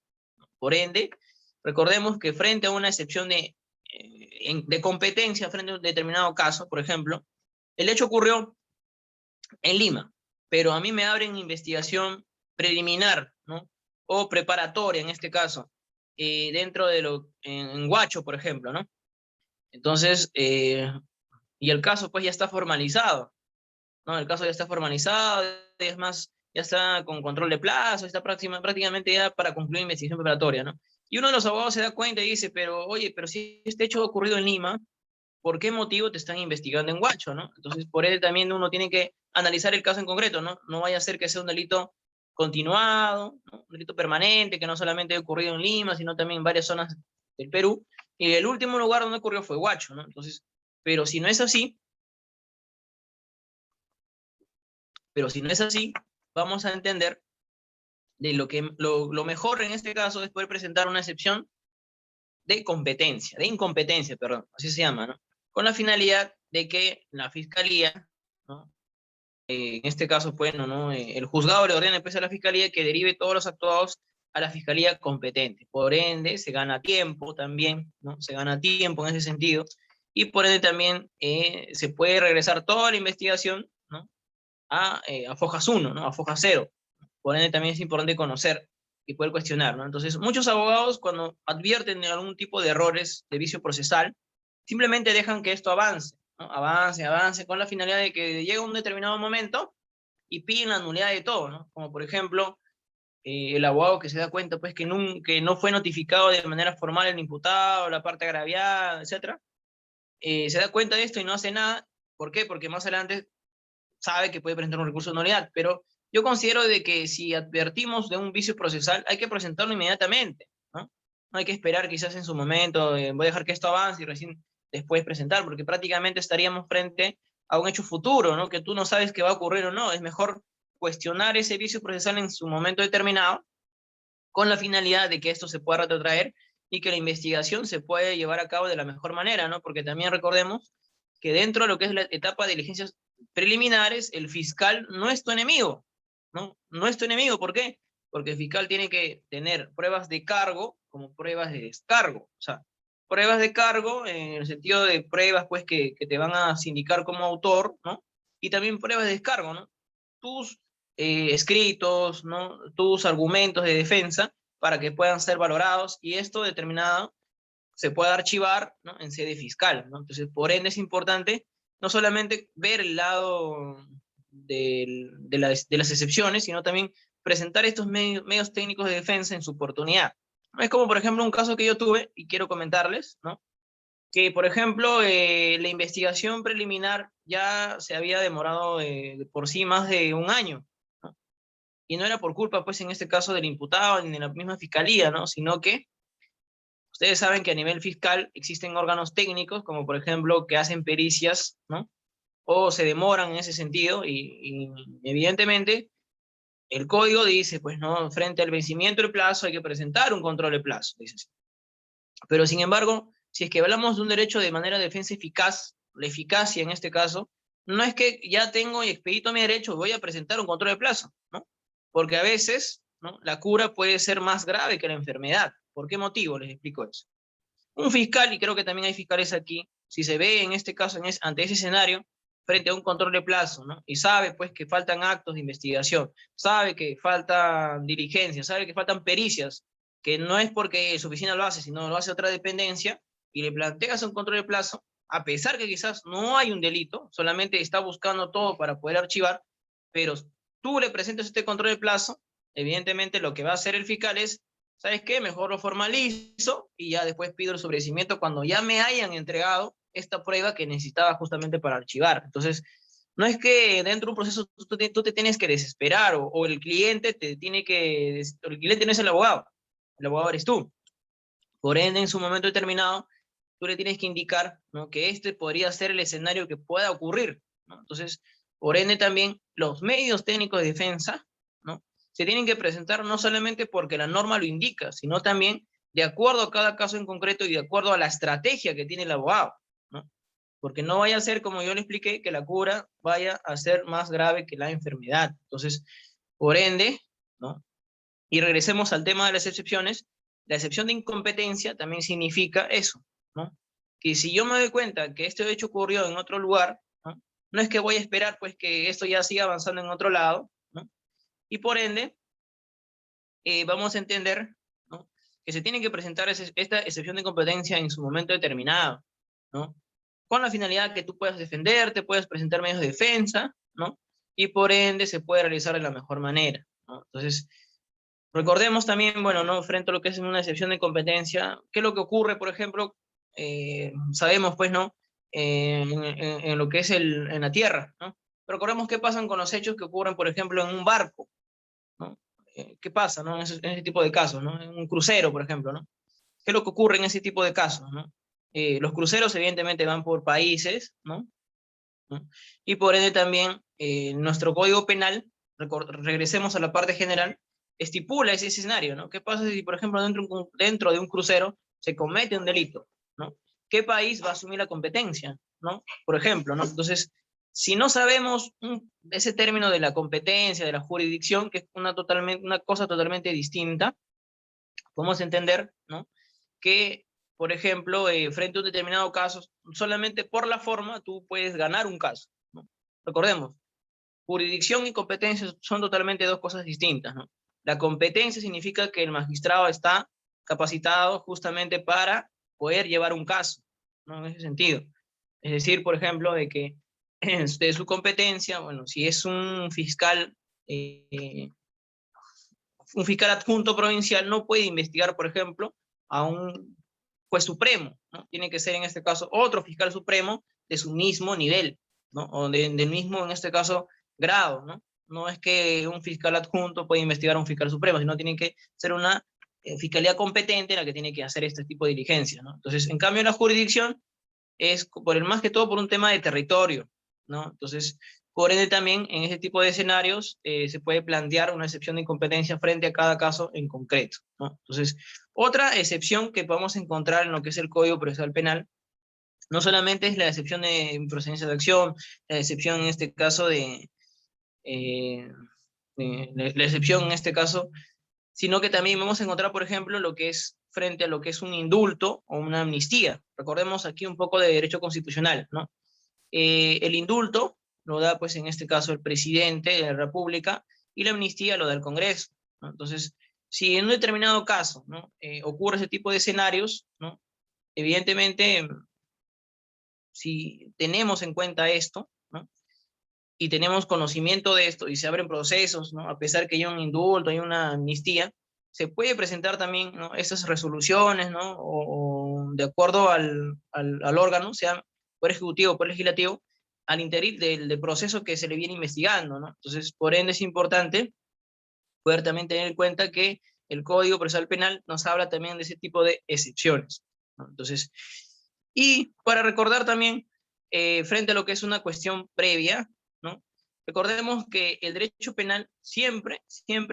Por ende, recordemos que frente a una excepción de competencia, frente a un determinado caso, por ejemplo, el hecho ocurrió en Lima, pero a mí me abren investigación preliminar, ¿no? O preparatoria en este caso, dentro de en Huacho, por ejemplo, ¿no? Entonces, y el caso pues ya está formalizado, ¿no? El caso ya está formalizado, es más, ya está con control de plazo, está prácticamente ya para concluir investigación preparatoria, ¿no? Y uno de los abogados se da cuenta y dice, pero oye, pero si este hecho ha ocurrido en Lima, ¿por qué motivo te están investigando en Huacho, ¿no? Entonces, por él también uno tiene que analizar el caso en concreto, ¿no? No vaya a ser que sea un delito continuado, ¿no? Un delito permanente, que no solamente ha ocurrido en Lima, sino también en varias zonas del Perú. Y el último lugar donde ocurrió fue Huacho, ¿no? Entonces, pero si no es así, pero si no es así, vamos a entender de lo mejor en este caso es poder presentar una excepción de incompetencia, perdón, así se llama, ¿no? Con la finalidad de que la fiscalía, ¿no? En este caso, bueno, ¿no? El juzgado le ordena pues, a la fiscalía que derive todos los actuados a la fiscalía competente. Por ende, se gana tiempo también, ¿no? Se gana tiempo en ese sentido. Y por ende también se puede regresar toda la investigación, ¿no? A fojas 1, ¿no? A fojas 0. Por ende también es importante conocer y poder cuestionar, ¿no? Entonces, muchos abogados cuando advierten de algún tipo de errores de vicio procesal, simplemente dejan que esto avance, ¿no? Avance, con la finalidad de que llegue un determinado momento y piden la nulidad de todo, ¿no? Como por ejemplo, el abogado que se da cuenta pues que no fue notificado de manera formal el imputado, la parte agraviada, etcétera, se da cuenta de esto y no hace nada, ¿Por qué? Porque más adelante sabe que puede presentar un recurso de nulidad, pero yo considero de que si advertimos de un vicio procesal, hay que presentarlo inmediatamente, ¿no? No hay que esperar quizás en su momento, voy a dejar que esto avance y recién después presentar, porque prácticamente estaríamos frente a un hecho futuro, ¿no? Que tú no sabes que va a ocurrir o no. Es mejor cuestionar ese vicio procesal en su momento determinado, con la finalidad de que esto se pueda retrotraer y que la investigación se pueda llevar a cabo de la mejor manera, ¿no? Porque también recordemos que dentro de lo que es la etapa de diligencias preliminares, el fiscal no es tu enemigo, ¿no? No es tu enemigo, ¿por qué? Porque el fiscal tiene que tener pruebas de cargo como pruebas de descargo, o sea, pruebas de cargo en el sentido de pruebas, pues, que te van a sindicar como autor, ¿no? Y también pruebas de descargo, ¿no? Tus escritos, ¿no? Tus argumentos de defensa para que puedan ser valorados y esto determinado se pueda archivar, ¿no? En sede fiscal, ¿no? Entonces, por ende es importante no solamente ver el lado de las excepciones, sino también presentar estos medios técnicos de defensa en su oportunidad. Es como, por ejemplo, un caso que yo tuve y quiero comentarles, ¿no? Que, por ejemplo, la investigación preliminar ya se había demorado por sí más de un año, ¿no? Y no era por culpa, pues, en este caso del imputado ni de la misma fiscalía, ¿no? Sino que ustedes saben que a nivel fiscal existen órganos técnicos, como por ejemplo, que hacen pericias, ¿no? O se demoran en ese sentido y evidentemente el código dice, pues, ¿no? Frente al vencimiento del plazo hay que presentar un control de plazo, dice así. Pero sin embargo, si es que hablamos de un derecho de manera de defensa eficaz, la eficacia en este caso, no es que ya tengo y expedito mi derecho, voy a presentar un control de plazo, ¿no? Porque a veces, ¿no? La cura puede ser más grave que la enfermedad. ¿Por qué motivo? Les explico eso. Un fiscal, y creo que también hay fiscales aquí, si se ve en este caso, ante ese escenario, frente a un control de plazo, ¿no? Y sabe pues que faltan actos de investigación, sabe que faltan diligencias, sabe que faltan pericias, que no es porque su oficina lo hace, sino lo hace otra dependencia, y le planteas un control de plazo, a pesar que quizás no hay un delito, solamente está buscando todo para poder archivar, pero tú le presentas este control de plazo, evidentemente lo que va a hacer el fiscal es, ¿sabes qué? Mejor lo formalizo y ya después pido el sobreseimiento cuando ya me hayan entregado esta prueba que necesitaba justamente para archivar. Entonces, no es que dentro de un proceso tú te tienes que desesperar o el cliente te tiene que... El cliente no es el abogado eres tú. Por ende, en su momento determinado, tú le tienes que indicar, ¿no? Que este podría ser el escenario que pueda ocurrir, ¿no? Entonces, por ende también los medios técnicos de defensa, ¿no? Se tienen que presentar no solamente porque la norma lo indica, sino también de acuerdo a cada caso en concreto y de acuerdo a la estrategia que tiene el abogado, ¿no? Porque no vaya a ser, como yo le expliqué, que la cura vaya a ser más grave que la enfermedad. Entonces, por ende, ¿no? Y regresemos al tema de las excepciones. La excepción de incompetencia también significa eso, ¿no? Que si yo me doy cuenta que este hecho ocurrió en otro lugar, ¿no? No es que voy a esperar pues que esto ya siga avanzando en otro lado, ¿no? Y por ende, vamos a entender, ¿no? Que se tiene que presentar esta excepción de incompetencia en su momento determinado, ¿no? Con la finalidad que tú puedas defenderte, puedas presentar medios de defensa, ¿no? Y por ende se puede realizar de la mejor manera, ¿no? Entonces, recordemos también, bueno, ¿no? Frente a lo que es una excepción de competencia, ¿qué es lo que ocurre, por ejemplo? Sabemos, pues, ¿no? En lo que es en la tierra, ¿no? Pero recordemos qué pasan con los hechos que ocurren, por ejemplo, en un barco, ¿no? ¿Qué pasa, ¿no? En ese tipo de casos, ¿no? En un crucero, por ejemplo, ¿no? ¿Qué es lo que ocurre en ese tipo de casos, ¿no? Los cruceros, evidentemente, van por países, ¿no? ¿No? Y por ende también nuestro Código Penal, regresemos a la parte general, estipula ese escenario, ¿no? ¿Qué pasa si, por ejemplo, dentro de un crucero se comete un delito, ¿no? ¿Qué país va a asumir la competencia, ¿no? Por ejemplo, ¿no? Entonces, si no sabemos ese término de la competencia, de la jurisdicción, que es una cosa totalmente distinta, podemos entender, ¿no? Que, por ejemplo, frente a un determinado caso, solamente por la forma tú puedes ganar un caso, ¿no? Recordemos, jurisdicción y competencia son totalmente dos cosas distintas, ¿no? La competencia significa que el magistrado está capacitado justamente para poder llevar un caso, ¿no? En ese sentido. Es decir, por ejemplo, de que de su competencia, bueno, si es un fiscal adjunto provincial no puede investigar, por ejemplo, a un juez supremo, ¿no? Tiene que ser en este caso otro fiscal supremo de su mismo nivel. ¿no? O del mismo, en este caso, grado, ¿no? No es que un fiscal adjunto puede investigar a un fiscal supremo, sino tiene que ser una fiscalía competente la que tiene que hacer este tipo de diligencias, ¿no? Entonces, en cambio, la jurisdicción es por el más que todo por un tema de territorio, ¿no? Entonces, por ende también en ese tipo de escenarios se puede plantear una excepción de incompetencia frente a cada caso en concreto, ¿no? Entonces, otra excepción que podemos encontrar en lo que es el Código Procesal Penal, no solamente es la excepción de procedencia de acción, la excepción en este caso eh, la excepción en este caso, sino que también vamos a encontrar, por ejemplo, lo que es frente a lo que es un indulto o una amnistía. Recordemos aquí un poco de derecho constitucional, ¿no? El indulto lo da, pues, en este caso, el presidente de la República, y la amnistía lo da el Congreso, ¿no? Entonces, si en un determinado caso, ¿no? Ocurre ese tipo de escenarios, ¿no? Evidentemente, si tenemos en cuenta esto, ¿no? Y tenemos conocimiento de esto y se abren procesos, ¿no? A pesar que hay un indulto, hay una amnistía, se puede presentar también, ¿no? Esas resoluciones, ¿no? O de acuerdo al órgano, sea por ejecutivo o por legislativo, al interior del proceso que se le viene investigando, ¿no? Entonces, por ende es importante poder también tener en cuenta que el Código Procesal Penal nos habla también de ese tipo de excepciones, ¿no? Entonces, y para recordar también, frente a lo que es una cuestión previa, ¿no? Recordemos que el derecho penal siempre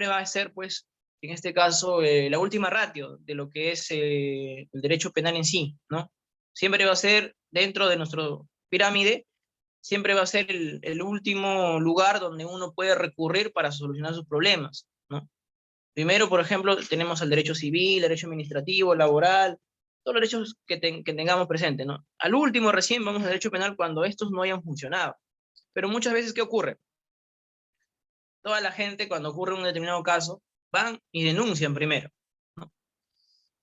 va a ser, pues, en este caso, la última ratio de lo que es el derecho penal en sí, ¿no? Siempre va a ser, dentro de nuestro pirámide, siempre va a ser el último lugar donde uno puede recurrir para solucionar sus problemas, ¿no? Primero, por ejemplo, tenemos el derecho civil, derecho administrativo, laboral, todos los derechos que tengamos presentes, ¿no? Al último recién vamos al derecho penal cuando estos no hayan funcionado. Pero muchas veces, ¿qué ocurre? Toda la gente, cuando ocurre un determinado caso, van y denuncian primero, ¿no?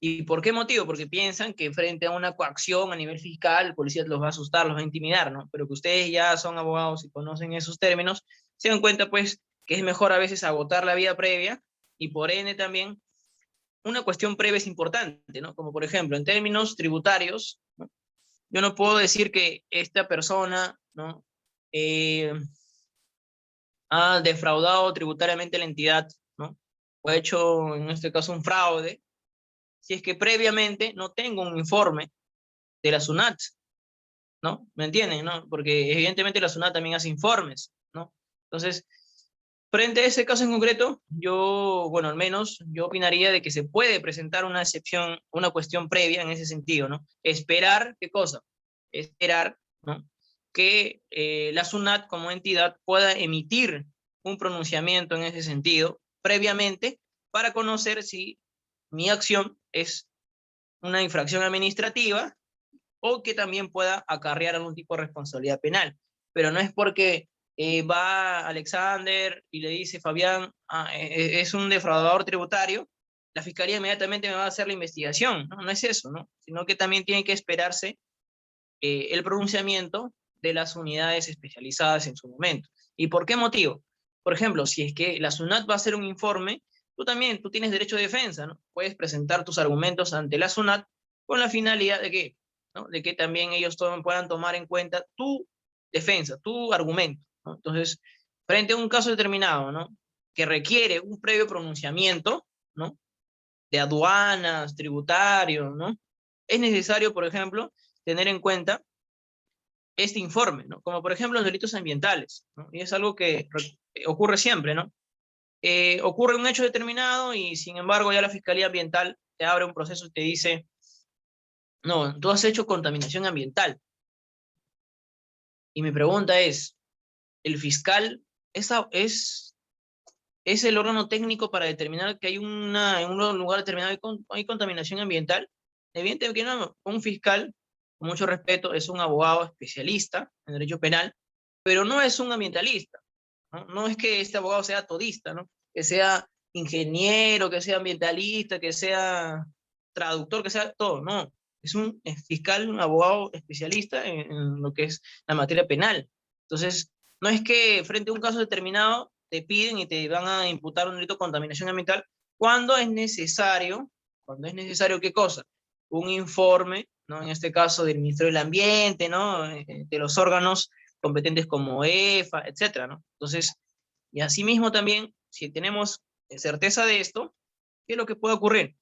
¿Y por qué motivo? Porque piensan que frente a una coacción a nivel fiscal, el policía los va a asustar, los va a intimidar, ¿no? Pero que ustedes ya son abogados y conocen esos términos, se dan cuenta, pues, que es mejor a veces agotar la vía previa, y por ende también una cuestión previa es importante, ¿no? Como por ejemplo, en términos tributarios, ¿no? Yo no puedo decir que esta persona, ¿no? Eh, ha defraudado tributariamente la entidad, ¿no? O ha hecho, en este caso, un fraude, si es que previamente no tengo un informe de la SUNAT, ¿no? ¿Me entienden, no? Porque evidentemente la SUNAT también hace informes, ¿no? Entonces, frente a ese caso en concreto, yo, bueno, al menos yo opinaría de que se puede presentar una excepción, una cuestión previa en ese sentido, ¿no? Esperar, ¿qué cosa? Esperar, ¿no? Que la SUNAT como entidad pueda emitir un pronunciamiento en ese sentido previamente para conocer si mi acción es una infracción administrativa o que también pueda acarrear algún tipo de responsabilidad penal. Pero no es porque va Alexander y le dice, Fabián, es un defraudador tributario, la fiscalía inmediatamente me va a hacer la investigación, ¿no? No es eso, ¿no? Sino que también tiene que esperarse el pronunciamiento de las unidades especializadas en su momento. ¿Y por qué motivo? Por ejemplo, si es que la SUNAT va a hacer un informe, tú tienes derecho de defensa, ¿no? Puedes presentar tus argumentos ante la SUNAT con la finalidad de que, ¿no? De que también ellos puedan tomar en cuenta tu defensa, tu argumento, ¿no? Entonces, frente a un caso determinado, ¿no? Que requiere un previo pronunciamiento, ¿no? De aduanas, tributario, ¿no? Es necesario, por ejemplo, tener en cuenta este informe, ¿no? Como por ejemplo los delitos ambientales, ¿no? Y es algo que ocurre siempre, ¿no? Ocurre un hecho determinado y sin embargo ya la Fiscalía Ambiental te abre un proceso y te dice, no, tú has hecho contaminación ambiental. Y mi pregunta es, ¿el fiscal es el órgano técnico para determinar que hay en un lugar determinado hay contaminación ambiental? Evidentemente que no, un fiscal, con mucho respeto, es un abogado especialista en derecho penal, pero no es un ambientalista, ¿no? No es que este abogado sea todista, ¿no? Que sea ingeniero, que sea ambientalista, que sea traductor, que sea todo, no. Es un fiscal, un abogado especialista en lo que es la materia penal. Entonces, no es que frente a un caso determinado te piden y te van a imputar un delito de contaminación ambiental cuando es necesario, ¿qué cosa? Un informe, ¿no? En este caso del Ministerio del Ambiente, ¿no? De los órganos competentes como EFA, etcétera, ¿no? Entonces, y asimismo también, si tenemos certeza de esto, ¿qué es lo que puede ocurrir?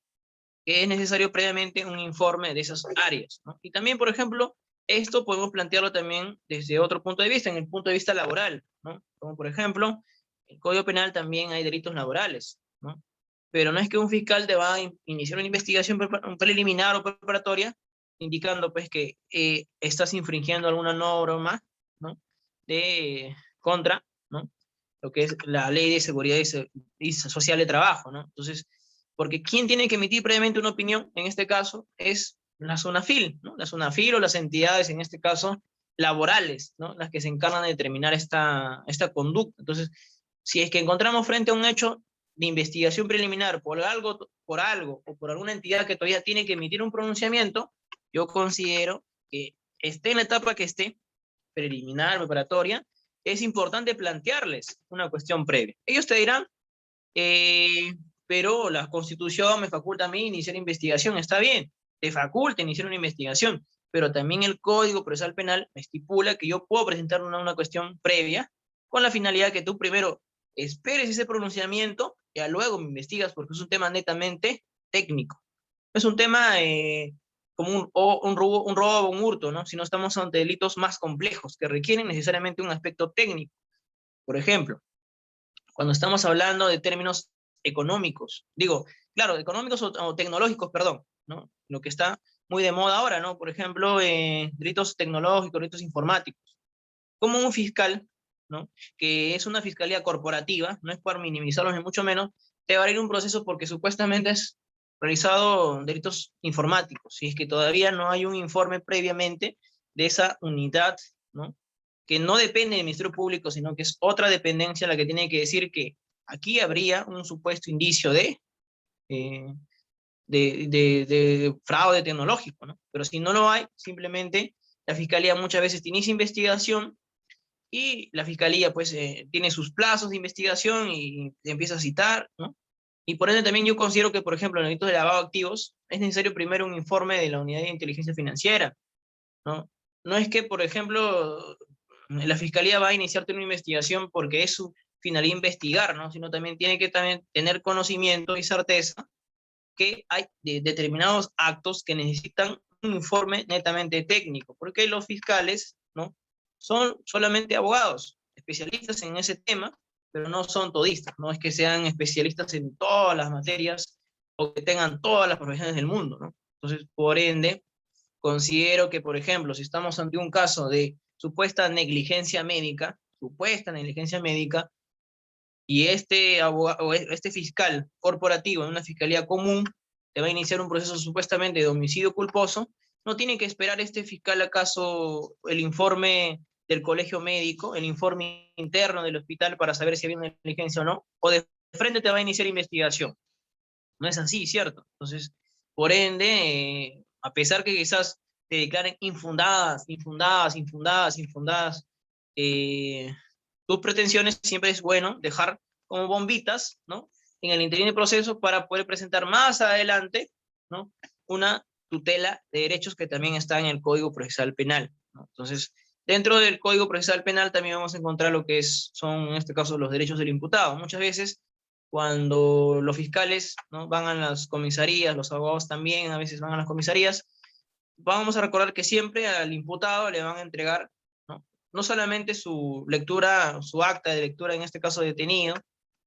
Que es necesario previamente un informe de esas áreas, ¿no? Y también, por ejemplo, esto podemos plantearlo también desde otro punto de vista, en el punto de vista laboral, ¿no? Como por ejemplo, en el Código Penal también hay delitos laborales, ¿no? Pero no es que un fiscal te va a iniciar una investigación preliminar o preparatoria indicando pues que estás infringiendo alguna norma, ¿no? De contra, ¿no? Lo que es la ley de seguridad y social de trabajo, ¿no? Entonces, porque quien tiene que emitir previamente una opinión, en este caso, es la SUNAFIL, ¿no? La SUNAFIL o las entidades, en este caso, laborales, ¿no? Las que se encargan de determinar esta conducta. Entonces, si es que encontramos frente a un hecho de investigación preliminar por algo o por alguna entidad que todavía tiene que emitir un pronunciamiento, yo considero que esté en la etapa que esté, preliminar, preparatoria, es importante plantearles una cuestión previa. Ellos te dirán, eh, pero la Constitución me faculta a mí iniciar investigación, está bien, te faculta iniciar una investigación, pero también el Código Procesal Penal estipula que yo puedo presentar una cuestión previa con la finalidad que tú primero esperes ese pronunciamiento y luego me investigas porque es un tema netamente técnico. Es un tema como un robo o un hurto, ¿no? Si no estamos ante delitos más complejos que requieren necesariamente un aspecto técnico. Por ejemplo, cuando estamos hablando de términos económicos, digo, claro, económicos o tecnológicos, perdón, ¿no? Lo que está muy de moda ahora, ¿no? Por ejemplo, delitos tecnológicos, delitos informáticos. Como un fiscal, ¿no? Que es una fiscalía corporativa, no es por minimizarlos ni mucho menos, te va a abrir un proceso porque supuestamente es realizado delitos informáticos, si es que todavía no hay un informe previamente de esa unidad, ¿no? Que no depende del Ministerio Público, sino que es otra dependencia la que tiene que decir que aquí habría un supuesto indicio eh, de fraude tecnológico, ¿no? Pero si no lo hay, simplemente la Fiscalía muchas veces te inicia investigación y la Fiscalía pues tiene sus plazos de investigación y te empieza a citar, ¿no? Y por ende también yo considero que, por ejemplo, en el delito de lavado de activos, es necesario primero un informe de la Unidad de Inteligencia Financiera, ¿no? No es que, por ejemplo, la Fiscalía va a iniciarte una investigación porque es su finalidad investigar, ¿no? Sino también tiene que también tener conocimiento y certeza que hay determinados actos que necesitan un informe netamente técnico, porque los fiscales, ¿no? Son solamente abogados, especialistas en ese tema, pero no son todistas, no es que sean especialistas en todas las materias o que tengan todas las profesiones del mundo, ¿no? Entonces, por ende, considero que, por ejemplo, si estamos ante un caso de supuesta negligencia médica, y este abogado, o este fiscal corporativo en una fiscalía común te va a iniciar un proceso supuestamente de homicidio culposo, no tiene que esperar este fiscal acaso el informe del colegio médico, el informe interno del hospital para saber si había una negligencia o no, o de frente te va a iniciar investigación. No es así, ¿cierto? Entonces, por ende, a pesar que quizás te declaren infundadas, eh, tus pretensiones, siempre es bueno dejar como bombitas, ¿no? En el interior del proceso para poder presentar más adelante, ¿no? Una tutela de derechos que también está en el Código Procesal Penal, ¿no? Entonces, dentro del Código Procesal Penal también vamos a encontrar lo que son, en este caso, los derechos del imputado. Muchas veces, cuando los fiscales, ¿no? Van a las comisarías, los abogados también a veces van a las comisarías, vamos a recordar que siempre al imputado le van a entregar, ¿no? No solamente su lectura, su acta de lectura, en este caso detenido,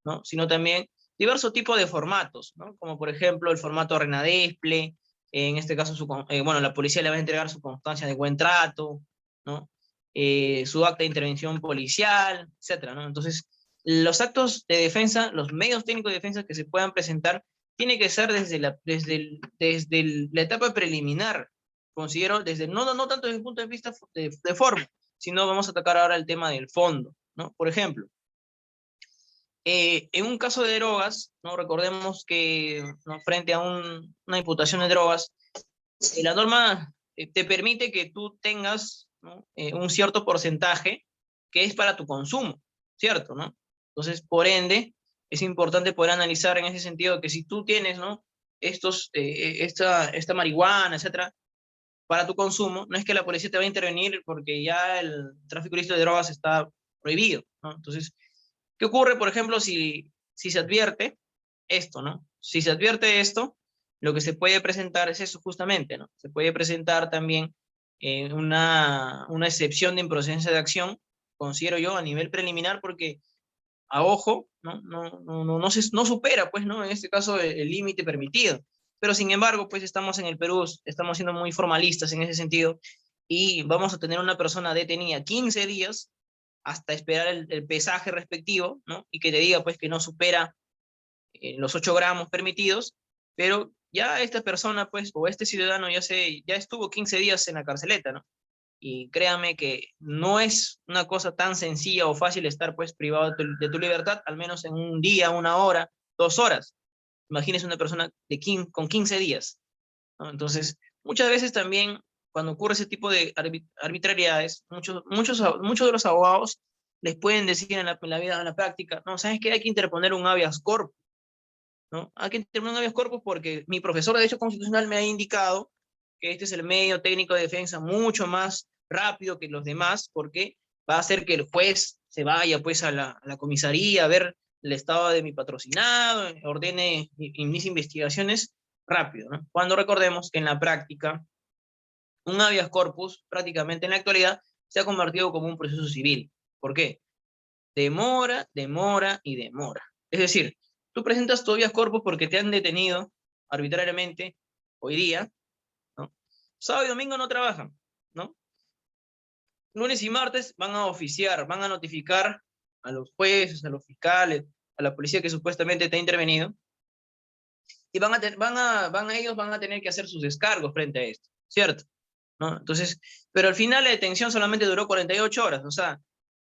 ¿no? Sino también diversos tipos de formatos, ¿no? Como por ejemplo el formato RENADESPLE, en este caso bueno, la policía le va a entregar su constancia de buen trato, ¿no? Su acta de intervención policial, etcétera, ¿no? Entonces, los actos de defensa, los medios técnicos de defensa que se puedan presentar, tiene que ser desde la etapa preliminar, considero, no tanto desde el punto de vista de forma, sino vamos a atacar ahora el tema del fondo, ¿no? Por ejemplo, en un caso de drogas, ¿no? Recordemos que, ¿no? Frente a una imputación de drogas, la norma te permite que tú tengas, ¿no? Un cierto porcentaje que es para tu consumo, ¿cierto? ¿No? Entonces, por ende, es importante poder analizar en ese sentido que si tú tienes, ¿no? Esta marihuana, etcétera, para tu consumo, no es que la policía te va a intervenir porque ya el tráfico ilícito de drogas está prohibido, ¿no? Entonces, ¿qué ocurre, por ejemplo, si se advierte esto, ¿no? Si se advierte esto, lo que se puede presentar es eso justamente, ¿no? Se puede presentar también una excepción de improcedencia de acción, considero yo, a nivel preliminar, porque a ojo, no supera, pues, ¿no? En este caso, el límite permitido. Pero sin embargo, pues estamos en el Perú, estamos siendo muy formalistas en ese sentido, y vamos a tener una persona detenida 15 días hasta esperar el pesaje respectivo, ¿no? Y que te diga, pues, que no supera los 8 gramos permitidos, pero ya esta persona, pues, o este ciudadano ya estuvo 15 días en la carceleta, ¿no? Y créame que no es una cosa tan sencilla o fácil estar, pues, privado de tu libertad, al menos en un día, una hora, 2 horas. Imagínese una persona con 15 días, ¿no? Entonces, muchas veces también, cuando ocurre ese tipo de arbitrariedades, muchos de los abogados les pueden decir en la vida, en la práctica, no, ¿sabes qué? Hay que interponer un habeas corpus, ¿no? Hay que interponer un habeas corpus porque mi profesor de Derecho Constitucional me ha indicado que este es el medio técnico de defensa mucho más rápido que los demás, porque va a hacer que el juez se vaya, pues, a la comisaría a ver el estado de mi patrocinado, ordene mis investigaciones rápido, ¿no? Cuando recordemos que en la práctica un habeas corpus prácticamente en la actualidad se ha convertido como un proceso civil. ¿Por qué? Demora, demora y demora. Es decir, tú presentas tu habeas corpus porque te han detenido arbitrariamente hoy día, ¿no? Sábado y domingo no trabajan, ¿no? Lunes y martes van a oficiar, van a notificar a los jueces, a los fiscales, a la policía que supuestamente te ha intervenido, y ellos van a tener que hacer sus descargos frente a esto, ¿cierto? ¿No? Entonces, pero al final la detención solamente duró 48 horas, o sea,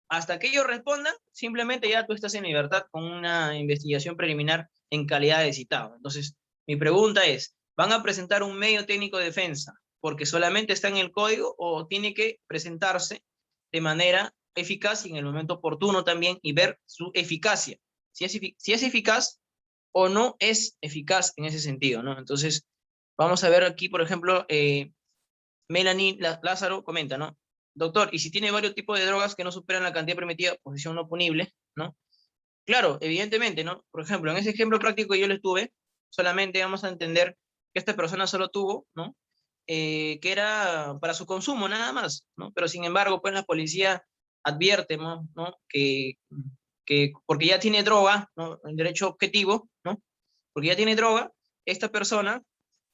hasta que ellos respondan, simplemente ya tú estás en libertad con una investigación preliminar en calidad de citado. Entonces, mi pregunta es, ¿van a presentar un medio técnico de defensa porque solamente está en el código o tiene que presentarse de manera eficaz y en el momento oportuno también y ver su eficacia? Si es eficaz o no es eficaz en ese sentido, ¿no? Entonces, vamos a ver aquí, por ejemplo, Melanie Lázaro comenta, ¿no? Doctor, ¿y si tiene varios tipos de drogas que no superan la cantidad permitida, posesión no punible, ¿no? Claro, evidentemente, ¿no? Por ejemplo, en ese ejemplo práctico que yo le tuve, solamente vamos a entender que esta persona solo tuvo, ¿no? Que era para su consumo, nada más, ¿no? Pero sin embargo, pues la policía advierte, ¿no? Que porque ya tiene droga, ¿no? En derecho objetivo, ¿no? Porque ya tiene droga, esta persona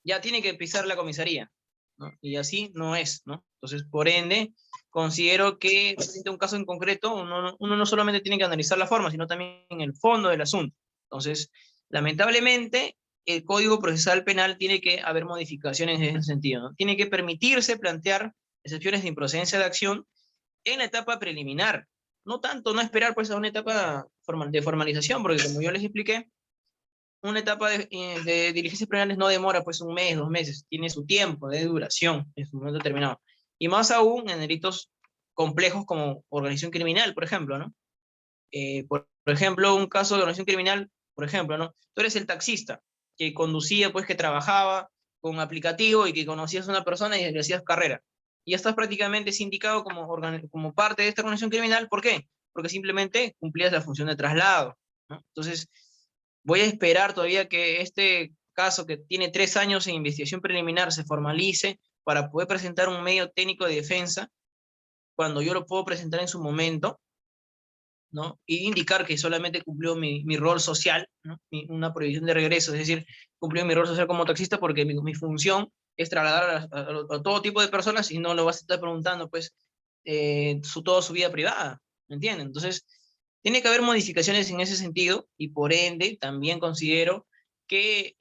ya tiene que pisar la comisaría, ¿no? Y así no es, ¿no? Entonces, por ende, considero que frente a un caso en concreto, uno no solamente tiene que analizar la forma, sino también el fondo del asunto. Entonces, lamentablemente, el Código Procesal Penal tiene que haber modificaciones en ese sentido, ¿no? Tiene que permitirse plantear excepciones de improcedencia de acción en la etapa preliminar. No tanto, no esperar pues a una etapa de formalización, porque como yo les expliqué, una etapa de diligencias penales no demora pues un mes, 2 meses, tiene su tiempo de duración en su momento determinado. Y más aún en delitos complejos como organización criminal, por ejemplo, ¿no? Por ejemplo, un caso de organización criminal, por ejemplo, ¿no? Tú eres el taxista que conducía, pues que trabajaba con aplicativo y que conocías a una persona y le hacías carrera. Y ya estás prácticamente sindicado como parte de esta organización criminal. ¿Por qué? Porque simplemente cumplías la función de traslado, ¿no? Entonces, voy a esperar todavía que este caso, que tiene 3 años en investigación preliminar, se formalice para poder presentar un medio técnico de defensa cuando yo lo puedo presentar en su momento, ¿no? Y indicar que solamente cumplió mi rol social, ¿no? Una prohibición de regreso, es decir, cumplió mi rol social como taxista porque mi función es trasladar a todo tipo de personas y no lo vas a estar preguntando, pues, toda su vida privada, ¿me entienden? Entonces, tiene que haber modificaciones en ese sentido y por ende también considero que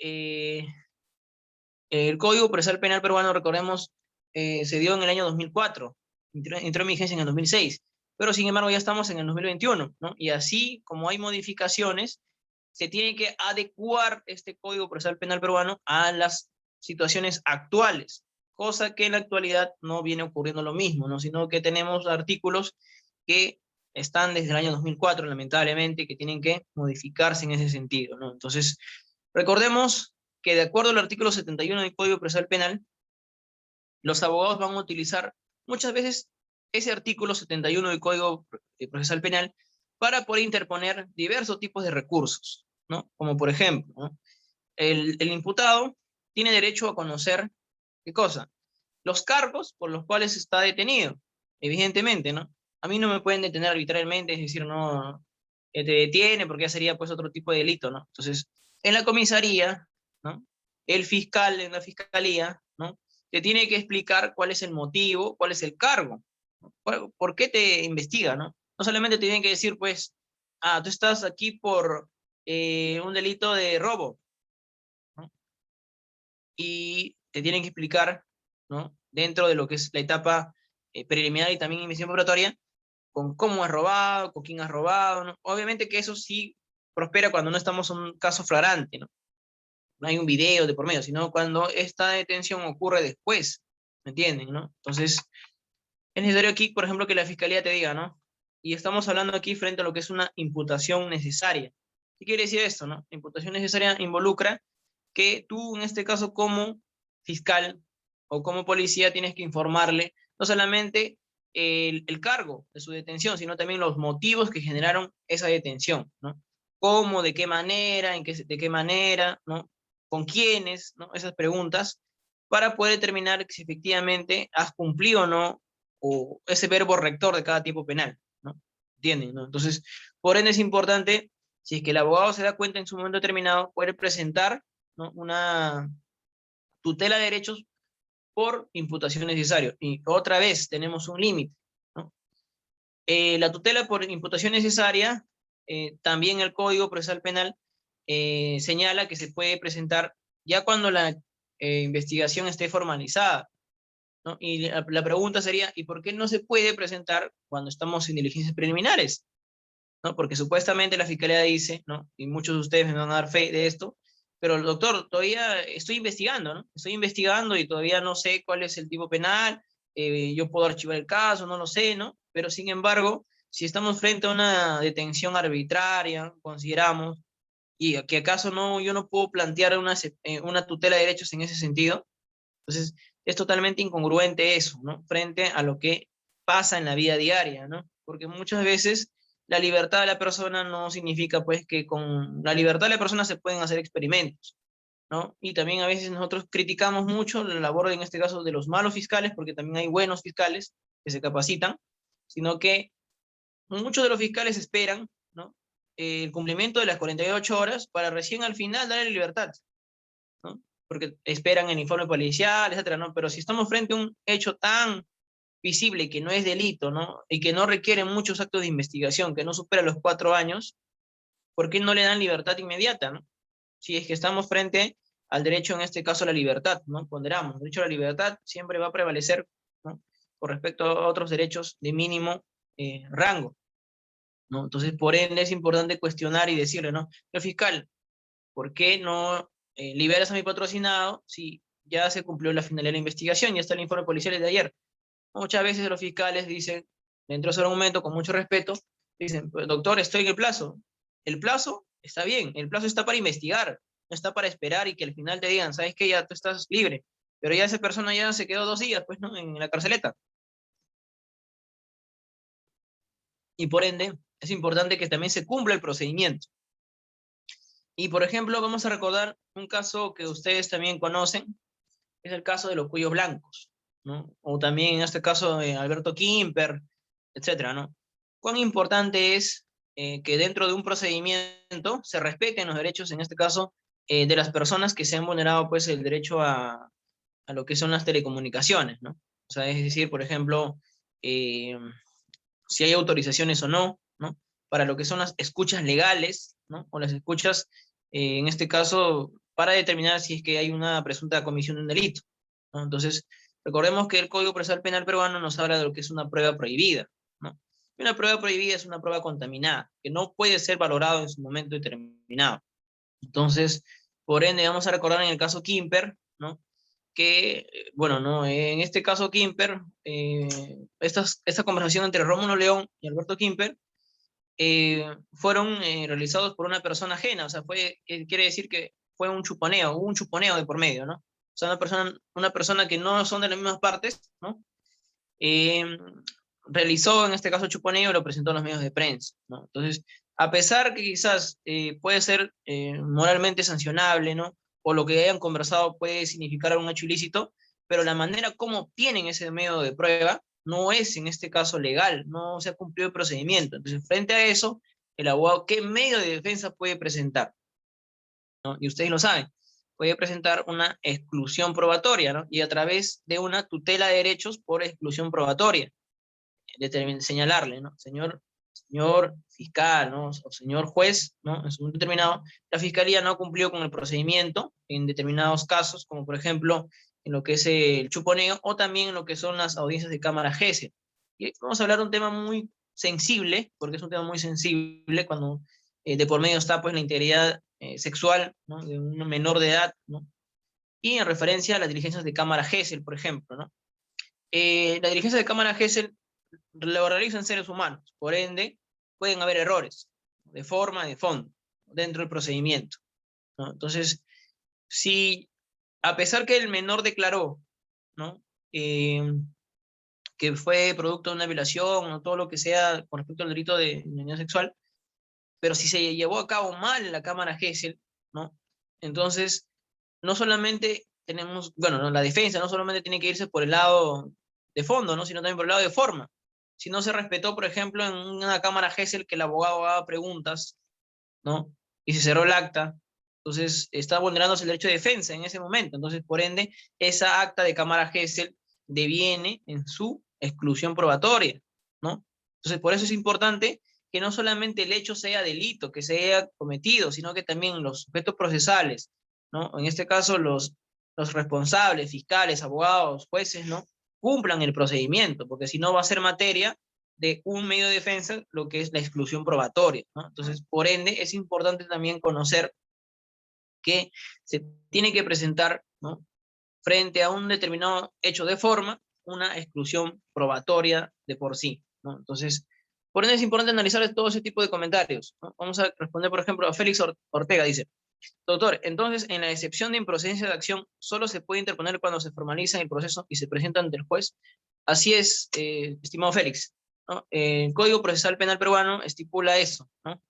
el Código Procesal Penal peruano, recordemos, se dio en el año 2004, entró en vigencia en el 2006, pero sin embargo ya estamos en el 2021, ¿no? Y así como hay modificaciones, se tiene que adecuar este Código Procesal Penal peruano a las situaciones actuales, cosa que en la actualidad no viene ocurriendo lo mismo, ¿no? Sino que tenemos artículos que están desde el año 2004, lamentablemente, que tienen que modificarse en ese sentido, ¿no? Entonces, recordemos que de acuerdo al artículo 71 del Código Procesal Penal, los abogados van a utilizar muchas veces ese artículo 71 del Código Procesal Penal para poder interponer diversos tipos de recursos, ¿no? Como por ejemplo, ¿no? El imputado tiene derecho a conocer, ¿qué cosa? Los cargos por los cuales está detenido, evidentemente, ¿no? A mí no me pueden detener arbitrariamente, es decir, no, te detiene porque ya sería pues otro tipo de delito, ¿no? Entonces, en la comisaría, ¿no? El fiscal en la fiscalía, ¿no? Te tiene que explicar cuál es el motivo, cuál es el cargo, ¿no? ¿Por qué te investiga, ¿no? No solamente te tienen que decir, pues, ah, tú estás aquí por un delito de robo, ¿no? Y te tienen que explicar, ¿no? Dentro de lo que es la etapa preliminar y también investigación preparatoria, con cómo has robado, con quién has robado, ¿no? Obviamente que eso sí prospera cuando no estamos en un caso flagrante, ¿no? No hay un video de por medio, sino cuando esta detención ocurre después, ¿me entienden, no? Entonces, es necesario aquí, por ejemplo, que la fiscalía te diga, ¿no? Y estamos hablando aquí frente a lo que es una imputación necesaria. ¿Qué quiere decir esto, no? La imputación necesaria involucra que tú, en este caso, como fiscal o como policía, tienes que informarle no solamente el cargo de su detención, sino también los motivos que generaron esa detención, ¿no? ¿Cómo, de qué manera, de qué manera, ¿no? ¿Con quiénes, ¿no? Esas preguntas para poder determinar si efectivamente has cumplido o no o ese verbo rector de cada tipo penal, ¿no? ¿Entienden, no? Entonces, por ende es importante, si es que el abogado se da cuenta en su momento determinado, poder presentar, ¿no? Una tutela de derechos por imputación necesaria. Y otra vez tenemos un límite, ¿no? La tutela por imputación necesaria, también el Código Procesal Penal señala que se puede presentar ya cuando la investigación esté formalizada, ¿no? Y la pregunta sería, ¿y por qué no se puede presentar cuando estamos en diligencias preliminares? ¿No? Porque supuestamente la fiscalía dice, ¿no? Y muchos de ustedes me van a dar fe de esto, pero el doctor, todavía estoy investigando, ¿no? Estoy investigando y todavía no sé cuál es el tipo penal, yo puedo archivar el caso, no lo sé, ¿no? Pero sin embargo, si estamos frente a una detención arbitraria, consideramos, y que acaso no, yo no puedo plantear una tutela de derechos en ese sentido, entonces es totalmente incongruente eso, ¿no? Frente a lo que pasa en la vida diaria, ¿no? Porque muchas veces la libertad de la persona no significa pues que con la libertad de la persona se pueden hacer experimentos, ¿no? Y también a veces nosotros criticamos mucho la labor, en este caso, de los malos fiscales, porque también hay buenos fiscales que se capacitan, sino que muchos de los fiscales esperan, ¿no? El cumplimiento de las 48 horas para recién al final darle libertad, ¿no? Porque esperan el informe policial, etcétera, ¿no? Pero si estamos frente a un hecho tan visible que no es delito, ¿no? Y que no requiere muchos actos de investigación, que no supera los 4 años, ¿por qué no le dan libertad inmediata, ¿no? Si es que estamos frente al derecho, en este caso, a la libertad, ¿no? Ponderamos, el derecho a la libertad siempre va a prevalecer, ¿no? Con respecto a otros derechos de mínimo rango, ¿no? Entonces, por ende, es importante cuestionar y decirle, ¿no? El fiscal, ¿por qué no liberas a mi patrocinado si ya se cumplió la finalidad de la investigación? Ya está el informe policial de ayer. Muchas veces los fiscales dicen, dentro de ese argumento, con mucho respeto, dicen, pues, doctor, estoy en el plazo. El plazo está bien, el plazo está para investigar, no está para esperar y que al final te digan, ¿sabes qué? Ya tú estás libre. Pero ya esa persona ya se quedó 2 días, pues, ¿no? En la carceleta. Y por ende, es importante que también se cumpla el procedimiento. Y, por ejemplo, vamos a recordar un caso que ustedes también conocen, es el caso de los cuellos blancos, ¿no? O también en este caso de Alberto Kimper, etcétera, ¿no? Cuán importante es que dentro de un procedimiento se respeten los derechos, en este caso, de las personas que se han vulnerado, pues, el derecho a lo que son las telecomunicaciones, ¿no? O sea, es decir, por ejemplo, eh, si hay autorizaciones o no, ¿no? Para lo que son las escuchas legales, ¿no? O las escuchas, en este caso, para determinar si es que hay una presunta comisión de un delito, ¿no? Entonces, recordemos que el Código Procesal Penal peruano nos habla de lo que es una prueba prohibida, ¿no? Y una prueba prohibida es una prueba contaminada, que no puede ser valorado en su momento determinado. Entonces, por ende, vamos a recordar en el caso Kimper, ¿no? Que, bueno, ¿no? En este caso Kimper, esta conversación entre Rómulo León y Alberto Kimper fueron realizados por una persona ajena, o sea, quiere decir que fue un chuponeo, hubo un chuponeo de por medio, ¿no? o sea, una persona que no son de las mismas partes, ¿no? Eh, realizó, en este caso, chuponeo y lo presentó en los medios de prensa, ¿no? Entonces, a pesar que quizás puede ser moralmente sancionable, ¿no? O lo que hayan conversado puede significar un hecho ilícito, pero la manera como obtienen ese medio de prueba no es, en este caso, legal, no se ha cumplido el procedimiento. Entonces, frente a eso, el abogado, ¿qué medio de defensa puede presentar? ¿No? Y ustedes lo saben, puede presentar una exclusión probatoria, ¿no? Y a través de una tutela de derechos por exclusión probatoria, señalarle, ¿no? Señor fiscal, ¿no? O señor juez, ¿no? En su momento determinado, la fiscalía no ha cumplido con el procedimiento en determinados casos, como por ejemplo en lo que es el chuponeo, o también en lo que son las audiencias de cámara GESEL. Y vamos a hablar de un tema muy sensible, porque es un tema muy sensible cuando de por medio está pues la integridad sexual, ¿no? De un menor de edad, ¿no? Y en referencia a las diligencias de cámara GESEL, por ejemplo, ¿no? La diligencia de cámara GESEL lo realizan seres humanos, por ende, pueden haber errores de forma, de fondo, dentro del procedimiento, ¿no? Entonces, si a pesar que el menor declaró, ¿no? Eh, que fue producto de una violación o todo lo que sea con respecto al delito de daño sexual, pero si se llevó a cabo mal en la cámara GESEL, ¿no? Entonces, no solamente tenemos, bueno, ¿no? La defensa no solamente tiene que irse por el lado de fondo, ¿no? Sino también por el lado de forma. Si no se respetó, por ejemplo, en una cámara GESEL que el abogado haga preguntas, ¿no? Y se cerró el acta, entonces está vulnerándose el derecho de defensa en ese momento. Entonces, por ende, esa acta de cámara GESEL deviene en su exclusión probatoria, ¿no? Entonces, por eso es importante que no solamente el hecho sea delito, que se haya cometido, sino que también los sujetos procesales, ¿no? En este caso, los responsables, fiscales, abogados, jueces, ¿no? Cumplan el procedimiento, porque si no va a ser materia de un medio de defensa lo que es la exclusión probatoria, ¿no? Entonces, por ende, es importante también conocer que se tiene que presentar, ¿no? Frente a un determinado hecho de forma, una exclusión probatoria de por sí, ¿no? Entonces, por ende es importante analizar todo ese tipo de comentarios, ¿no? Vamos a responder, por ejemplo, a Félix Ortega, dice: doctor, entonces, en la excepción de improcedencia de acción, ¿solo se puede interponer cuando se formaliza el proceso y se presenta ante el juez? Así es, estimado Félix, ¿no? El Código Procesal Penal peruano estipula eso, ¿no?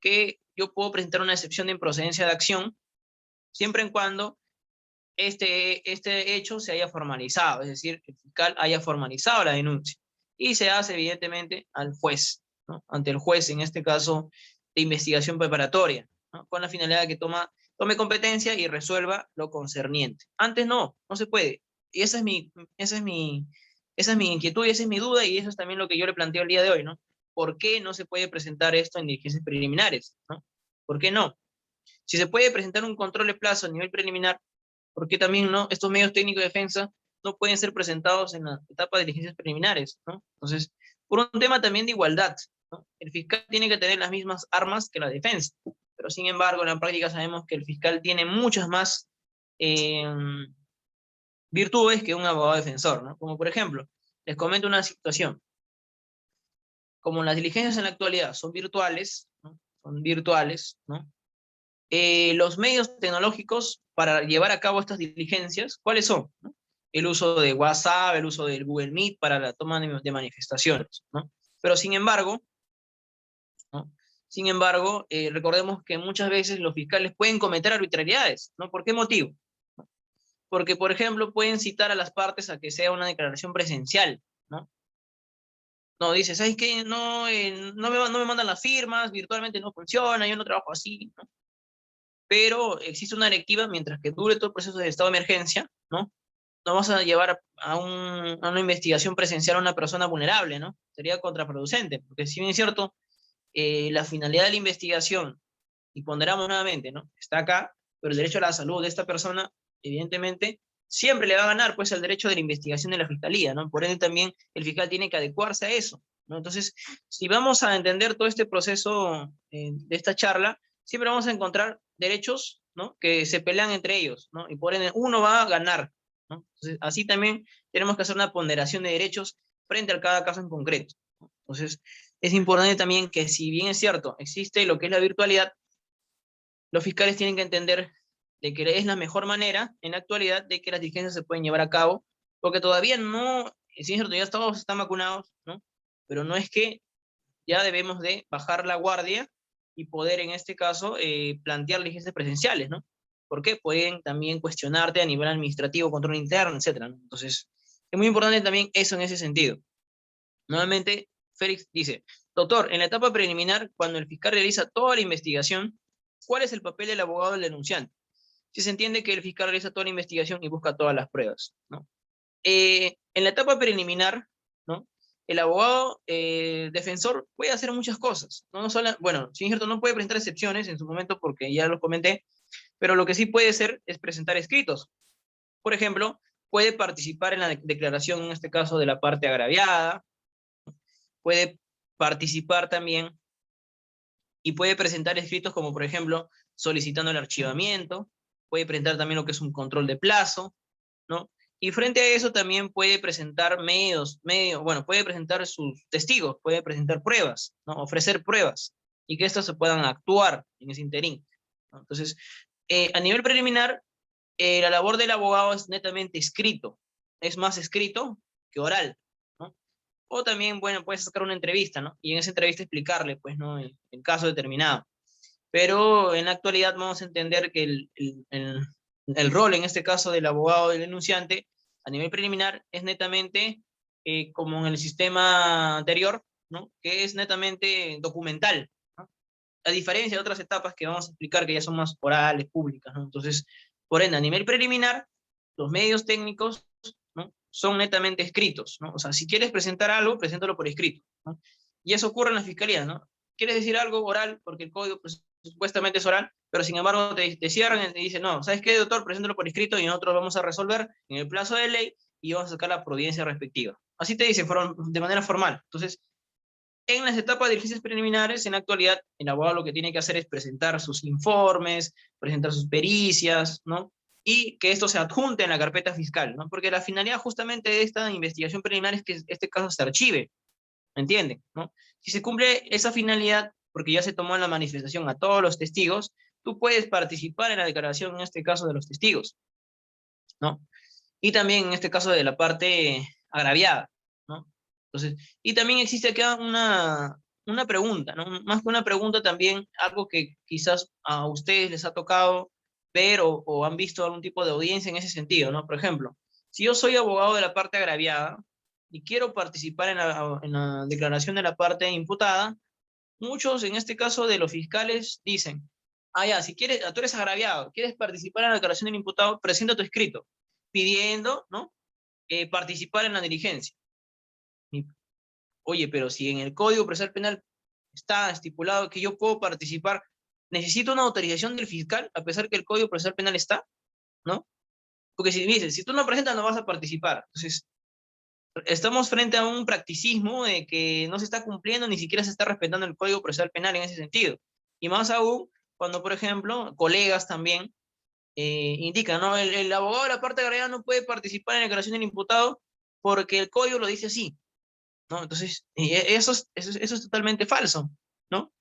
Que yo puedo presentar una excepción de improcedencia de acción siempre en cuando este hecho se haya formalizado, es decir, el fiscal haya formalizado la denuncia. Y se hace, evidentemente, al juez, ¿no? Ante el juez, en este caso, de investigación preparatoria, ¿no? Con la finalidad de que tome competencia y resuelva lo concerniente. Antes no se puede. Y esa es mi inquietud y esa es mi duda, y eso es también lo que yo le planteo el día de hoy, ¿no? ¿Por qué no se puede presentar esto en diligencias preliminares, ¿no? ¿Por qué no? Si se puede presentar un control de plazo a nivel preliminar, ¿por qué también no? Estos medios técnicos de defensa no pueden ser presentados en la etapa de diligencias preliminares, ¿no? Entonces, por un tema también de igualdad, ¿no? El fiscal tiene que tener las mismas armas que la defensa, pero sin embargo, en la práctica sabemos que el fiscal tiene muchas más eh, virtudes que un abogado defensor, ¿no? Como por ejemplo, les comento una situación. Como las diligencias en la actualidad son virtuales, ¿no? Son virtuales, ¿no? Los medios tecnológicos para llevar a cabo estas diligencias, ¿cuáles son? ¿No? El uso de WhatsApp, el uso del Google Meet para la toma de manifestaciones, ¿no? Pero sin embargo, ¿no? Sin embargo, recordemos que muchas veces los fiscales pueden cometer arbitrariedades, ¿no? ¿Por qué motivo? Porque, por ejemplo, pueden citar a las partes a que sea una declaración presencial, ¿no? No, dice, ¿sabes qué? No, no me mandan las firmas, virtualmente no funciona, yo no trabajo así, ¿no? Pero existe una directiva, mientras que dure todo el proceso de estado de emergencia, ¿no? No vas a llevar a una investigación presencial a una persona vulnerable, ¿no? Sería contraproducente, porque si bien es cierto, la finalidad de la investigación, y ponderamos nuevamente, ¿no? Está acá, pero el derecho a la salud de esta persona, evidentemente, siempre le va a ganar, pues, el derecho de la investigación de la fiscalía, ¿no? Por ende, también el fiscal tiene que adecuarse a eso, ¿no? Entonces, si vamos a entender todo este proceso de esta charla, siempre vamos a encontrar derechos, ¿no? Que se pelean entre ellos, ¿no? Y por ende, uno va a ganar, ¿no? Entonces, así también tenemos que hacer una ponderación de derechos frente a cada caso en concreto, ¿no? Entonces, es importante también que, si bien es cierto, existe lo que es la virtualidad, los fiscales tienen que entender de que es la mejor manera en la actualidad de que las diligencias se pueden llevar a cabo, porque todavía no, sí es cierto, ya todos están vacunados, ¿no? Pero no es que ya debemos de bajar la guardia y poder, en este caso, plantear diligencias presenciales, ¿no? Porque pueden también cuestionarte a nivel administrativo, control interno, etcétera, ¿no? Entonces, es muy importante también eso en ese sentido. Nuevamente, Félix dice, doctor, en la etapa preliminar, cuando el fiscal realiza toda la investigación, ¿cuál es el papel del abogado del denunciante? Si se entiende que el fiscal realiza toda la investigación y busca todas las pruebas, ¿no? En la etapa preliminar, ¿no? El abogado defensor puede hacer muchas cosas, ¿no? No solo, bueno, sin cierto, no puede presentar excepciones en su momento porque ya los comenté, pero lo que sí puede hacer es presentar escritos. Por ejemplo, puede participar en la declaración, en este caso, de la parte agraviada, puede participar también y puede presentar escritos como, por ejemplo, solicitando el archivamiento, puede presentar también lo que es un control de plazo, ¿no? Y frente a eso también puede presentar bueno, puede presentar sus testigos, puede presentar pruebas, ¿no? Ofrecer pruebas, y que éstas se puedan actuar en ese interín, ¿no? Entonces, a nivel preliminar, la labor del abogado es netamente escrito, es más escrito que oral, ¿no? O también, bueno, puedes sacar una entrevista, ¿no? Y en esa entrevista explicarle, pues, ¿no? El caso determinado. Pero en la actualidad vamos a entender que el rol, en este caso, del abogado del denunciante, a nivel preliminar, es netamente, como en el sistema anterior, ¿no? Que es netamente documental, ¿no? A diferencia de otras etapas que vamos a explicar que ya son más orales, públicas, ¿no? Entonces, por ende, a nivel preliminar, los medios técnicos, ¿no? Son netamente escritos, ¿no? O sea, si quieres presentar algo, preséntalo por escrito, ¿no? Y eso ocurre en la fiscalía, ¿no? Quieres decir algo oral, porque el código pues, supuestamente es oral, pero sin embargo te cierran y te dicen, no, ¿sabes qué, doctor? Preséntalo por escrito y nosotros vamos a resolver en el plazo de ley y vamos a sacar la providencia respectiva. Así te dicen de manera formal. Entonces, en las etapas de diligencias preliminares, en la actualidad, el abogado lo que tiene que hacer es presentar sus informes, presentar sus pericias, ¿no? Y que esto se adjunte en la carpeta fiscal, ¿no? Porque la finalidad justamente de esta investigación preliminar es que este caso se archive, ¿me entienden? ¿No? Si se cumple esa finalidad, porque ya se tomó en la manifestación a todos los testigos, tú puedes participar en la declaración, en este caso, de los testigos, ¿no? Y también en este caso de la parte agraviada, ¿no? Entonces, y también existe acá una pregunta, ¿no? Más que una pregunta también, algo que quizás a ustedes les ha tocado ver o han visto algún tipo de audiencia en ese sentido, ¿no? Por ejemplo, si yo soy abogado de la parte agraviada y quiero participar en la declaración de la parte imputada, muchos, en este caso de los fiscales, dicen, ah, ya, si quieres, tú eres agraviado, quieres participar en la declaración del imputado, presenta tu escrito, pidiendo, ¿no? Participar en la diligencia. Y, oye, pero si en el Código Procesal Penal está estipulado que yo puedo participar, necesito una autorización del fiscal, a pesar que el Código Procesal Penal está, ¿no? Porque si dices, si tú no presentas, no vas a participar. Entonces, estamos frente a un practicismo de que no se está cumpliendo, ni siquiera se está respetando el Código Procesal Penal en ese sentido. Y más aún, cuando, por ejemplo, colegas también indican, ¿no? El abogado de la parte agraviada no puede participar en la declaración del imputado porque el código lo dice así, ¿no? Entonces, eso es totalmente falso, ¿no?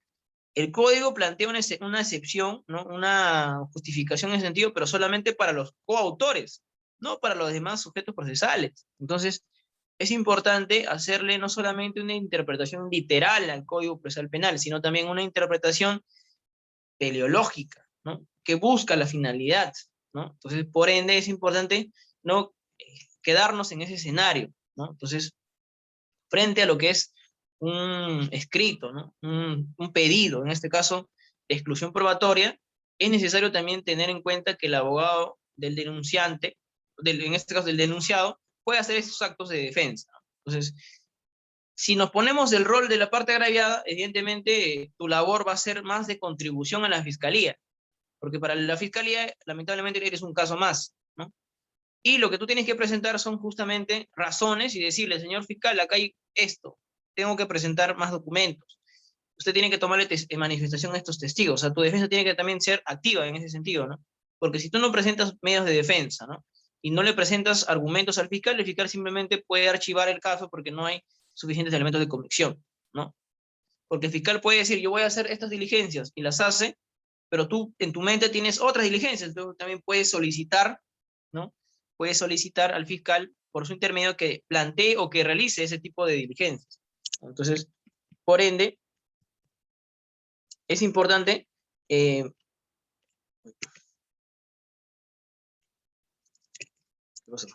El código plantea una excepción, ¿no? Una justificación en ese sentido, pero solamente para los coautores, no para los demás sujetos procesales. Entonces, es importante hacerle no solamente una interpretación literal al Código Procesal Penal, sino también una interpretación teleológica, ¿no? Que busca la finalidad, ¿no? Entonces, por ende, es importante no quedarnos en ese escenario, ¿no? Entonces, frente a lo que es un escrito, ¿no? Un pedido, en este caso, de exclusión probatoria, es necesario también tener en cuenta que el abogado del denunciante, en este caso del denunciado, puede hacer esos actos de defensa, ¿no? Entonces, si nos ponemos el rol de la parte agraviada, evidentemente tu labor va a ser más de contribución a la fiscalía, porque para la fiscalía, lamentablemente, eres un caso más, ¿no? Y lo que tú tienes que presentar son justamente razones y decirle, señor fiscal, acá hay esto, tengo que presentar más documentos. Usted tiene que tomarle en manifestación a estos testigos, o sea, tu defensa tiene que también ser activa en ese sentido, ¿no? Porque si tú no presentas medios de defensa, ¿no? Y no le presentas argumentos al fiscal, el fiscal simplemente puede archivar el caso porque no hay suficientes elementos de convicción, ¿no? Porque el fiscal puede decir, yo voy a hacer estas diligencias y las hace, pero tú en tu mente tienes otras diligencias, tú también puedes solicitar, ¿no? Puedes solicitar al fiscal por su intermedio que plantee o que realice ese tipo de diligencias. Entonces, por ende, es importante, ¿qué pasa?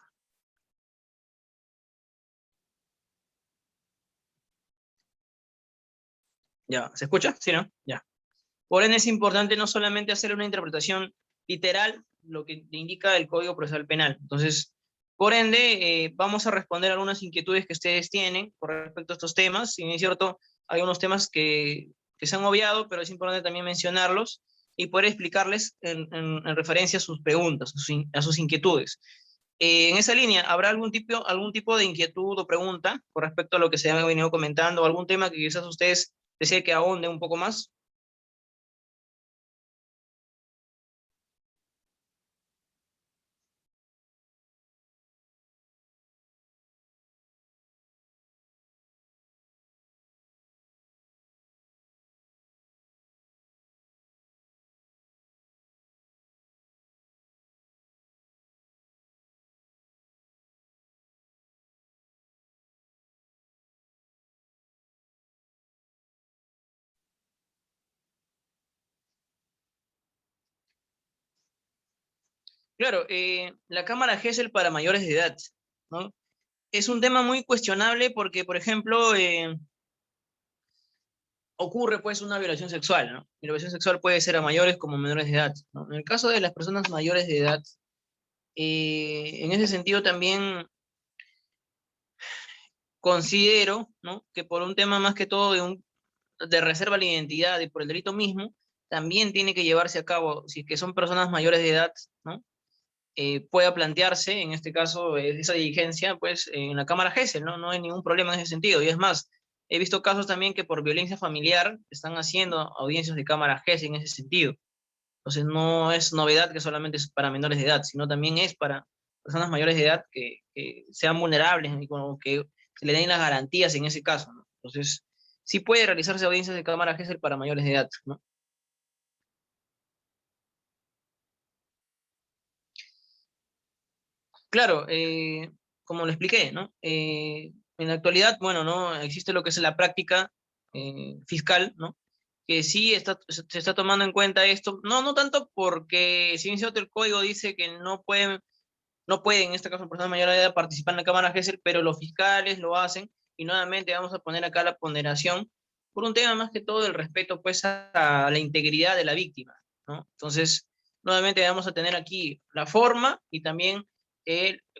Ya, ¿se escucha? ¿Sí, no? Ya. Por ende, es importante no solamente hacer una interpretación literal, lo que indica el Código Procesal Penal. Entonces, por ende, vamos a responder algunas inquietudes que ustedes tienen con respecto a estos temas. Si bien es cierto, hay unos temas que se han obviado, pero es importante también mencionarlos y poder explicarles en referencia a sus preguntas, a sus inquietudes. En esa línea, ¿habrá algún tipo de inquietud o pregunta con respecto a lo que se ha venido comentando, algún tema que quizás ustedes deseen que ahonde un poco más? Claro, la cámara Gesell para mayores de edad, ¿no? Es un tema muy cuestionable porque, por ejemplo, ocurre pues una violación sexual, ¿no? Y la violación sexual puede ser a mayores como a menores de edad, ¿no? En el caso de las personas mayores de edad, en ese sentido también considero, ¿no? Que por un tema más que todo de reserva a la identidad y por el delito mismo, también tiene que llevarse a cabo, si es que son personas mayores de edad, ¿no? Pueda plantearse, en este caso, esa diligencia, pues, en la Cámara Gesell, ¿no? No hay ningún problema en ese sentido. Y es más, he visto casos también que por violencia familiar están haciendo audiencias de Cámara Gesell en ese sentido. Entonces, no es novedad que solamente es para menores de edad, sino también es para personas mayores de edad que sean vulnerables y como que se le den las garantías en ese caso, ¿no? Entonces, sí puede realizarse audiencias de Cámara Gesell para mayores de edad, ¿no? Claro, como lo expliqué, ¿no? En la actualidad, bueno, ¿no? Existe lo que es la práctica fiscal, ¿no? Que sí se está tomando en cuenta esto, no tanto porque, si bien es cierto, el código dice que no pueden, en este caso, personas mayores de edad participar en la Cámara Gesell, pero los fiscales lo hacen, y nuevamente vamos a poner acá la ponderación por un tema más que todo del respeto, pues, a la integridad de la víctima, ¿no? Entonces, nuevamente vamos a tener aquí la forma y también,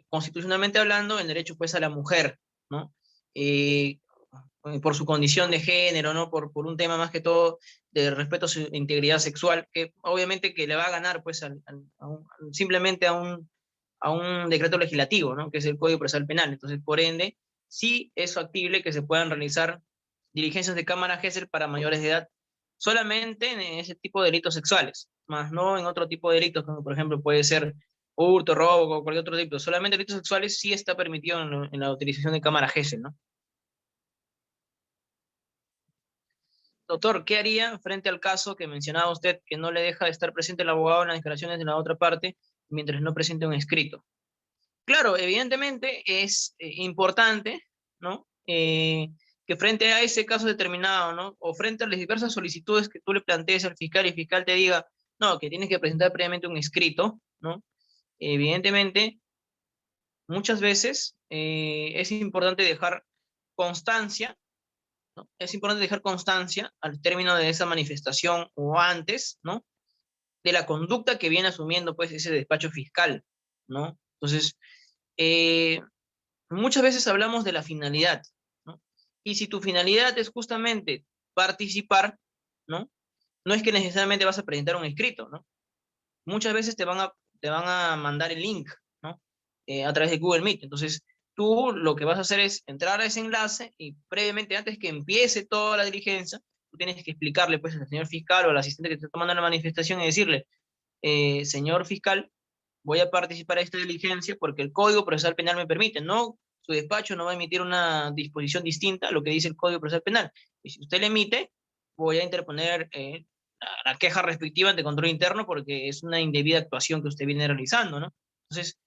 constitucionalmente hablando, el derecho, pues, a la mujer, ¿no? Eh, por su condición de género, ¿no? Por un tema más que todo de respeto a su integridad sexual, que obviamente que le va a ganar, pues, simplemente a un decreto legislativo, ¿no? Que es el Código Procesal Penal. Entonces, por ende, sí es factible que se puedan realizar diligencias de cámara Gesell para mayores de edad solamente en ese tipo de delitos sexuales, más no en otro tipo de delitos, como por ejemplo puede ser hurto, robo o cualquier otro delito. Solamente delitos sexuales sí está permitido en la utilización de cámara Gesell, ¿no? Doctor, ¿qué haría frente al caso que mencionaba usted, que no le deja de estar presente el abogado en las declaraciones de la otra parte mientras no presente un escrito? Claro, evidentemente es importante, ¿no? Que frente a ese caso determinado, ¿no? O frente a las diversas solicitudes que tú le plantees al fiscal y el fiscal te diga, no, que tienes que presentar previamente un escrito, ¿no? Evidentemente, muchas veces es importante dejar constancia, ¿no? Es importante dejar constancia al término de esa manifestación o antes, ¿no? De la conducta que viene asumiendo, pues, ese despacho fiscal, ¿no? Entonces, eh, muchas veces hablamos de la finalidad, ¿no? Y si tu finalidad es justamente participar, ¿no? No es que necesariamente vas a presentar un escrito, ¿no? Muchas veces te van a mandar el link, ¿no? A través de Google Meet. Entonces, tú lo que vas a hacer es entrar a ese enlace y previamente, antes que empiece toda la diligencia, tú tienes que explicarle, pues, al señor fiscal o al asistente que te está tomando la manifestación y decirle, señor fiscal, voy a participar a esta diligencia porque el Código Procesal Penal me permite, no, su despacho no va a emitir una disposición distinta a lo que dice el Código Procesal Penal. Y si usted le emite, voy a interponer la queja respectiva ante control interno porque es una indebida actuación que usted viene realizando, ¿no? Entonces,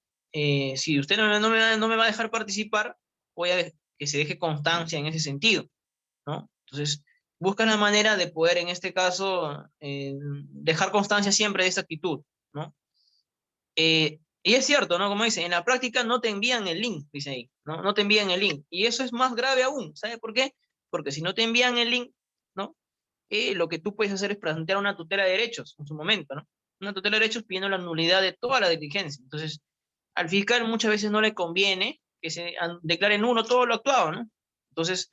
si usted no me va a dejar participar, voy a que se deje constancia en ese sentido, ¿no? Entonces, busca la manera de poder, en este caso, dejar constancia siempre de esa actitud, ¿no? Y es cierto, ¿no? Como dice, en la práctica no te envían el link, dice ahí, ¿no? No te envían el link. Y eso es más grave aún, ¿sabe por qué? Porque si no te envían el link, ¿no? Lo que tú puedes hacer es plantear una tutela de derechos en su momento, ¿no? Una tutela de derechos pidiendo la nulidad de toda la diligencia. Entonces, al fiscal muchas veces no le conviene que se declare nulo todo lo actuado, ¿no? Entonces,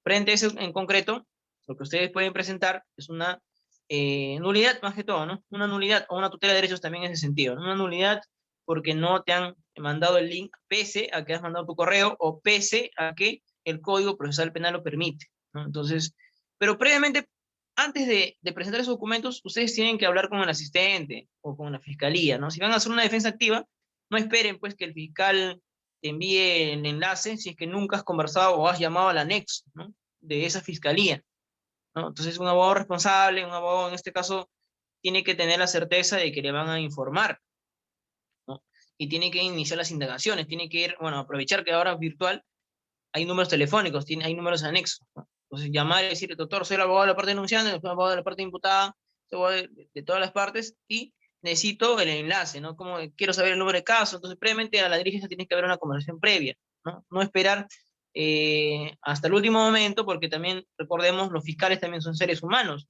frente a eso en concreto, lo que ustedes pueden presentar es una nulidad más que todo, ¿no? Una nulidad o una tutela de derechos también en ese sentido, ¿no? Una nulidad porque no te han mandado el link pese a que has mandado tu correo o pese a que el Código Procesal Penal lo permite, ¿no? Entonces, pero previamente, antes de presentar esos documentos, ustedes tienen que hablar con el asistente o con la fiscalía, ¿no? Si van a hacer una defensa activa, no esperen pues que el fiscal te envíe el enlace si es que nunca has conversado o has llamado al anexo, ¿no? De esa fiscalía, ¿no? Entonces, un abogado responsable, un abogado en este caso, tiene que tener la certeza de que le van a informar, ¿no? Y tiene que iniciar las indagaciones, tiene que ir, bueno, aprovechar que ahora es virtual, hay números telefónicos, hay números anexos, ¿no? Entonces, llamar y decir, doctor, soy el abogado de la parte denunciante, soy el abogado de la parte imputada, soy abogado de todas las partes, y necesito el enlace, ¿no? Como quiero saber el número de caso, entonces previamente a la diligencia tiene que haber una conversación previa, ¿no? No esperar hasta el último momento, porque también, recordemos, los fiscales también son seres humanos,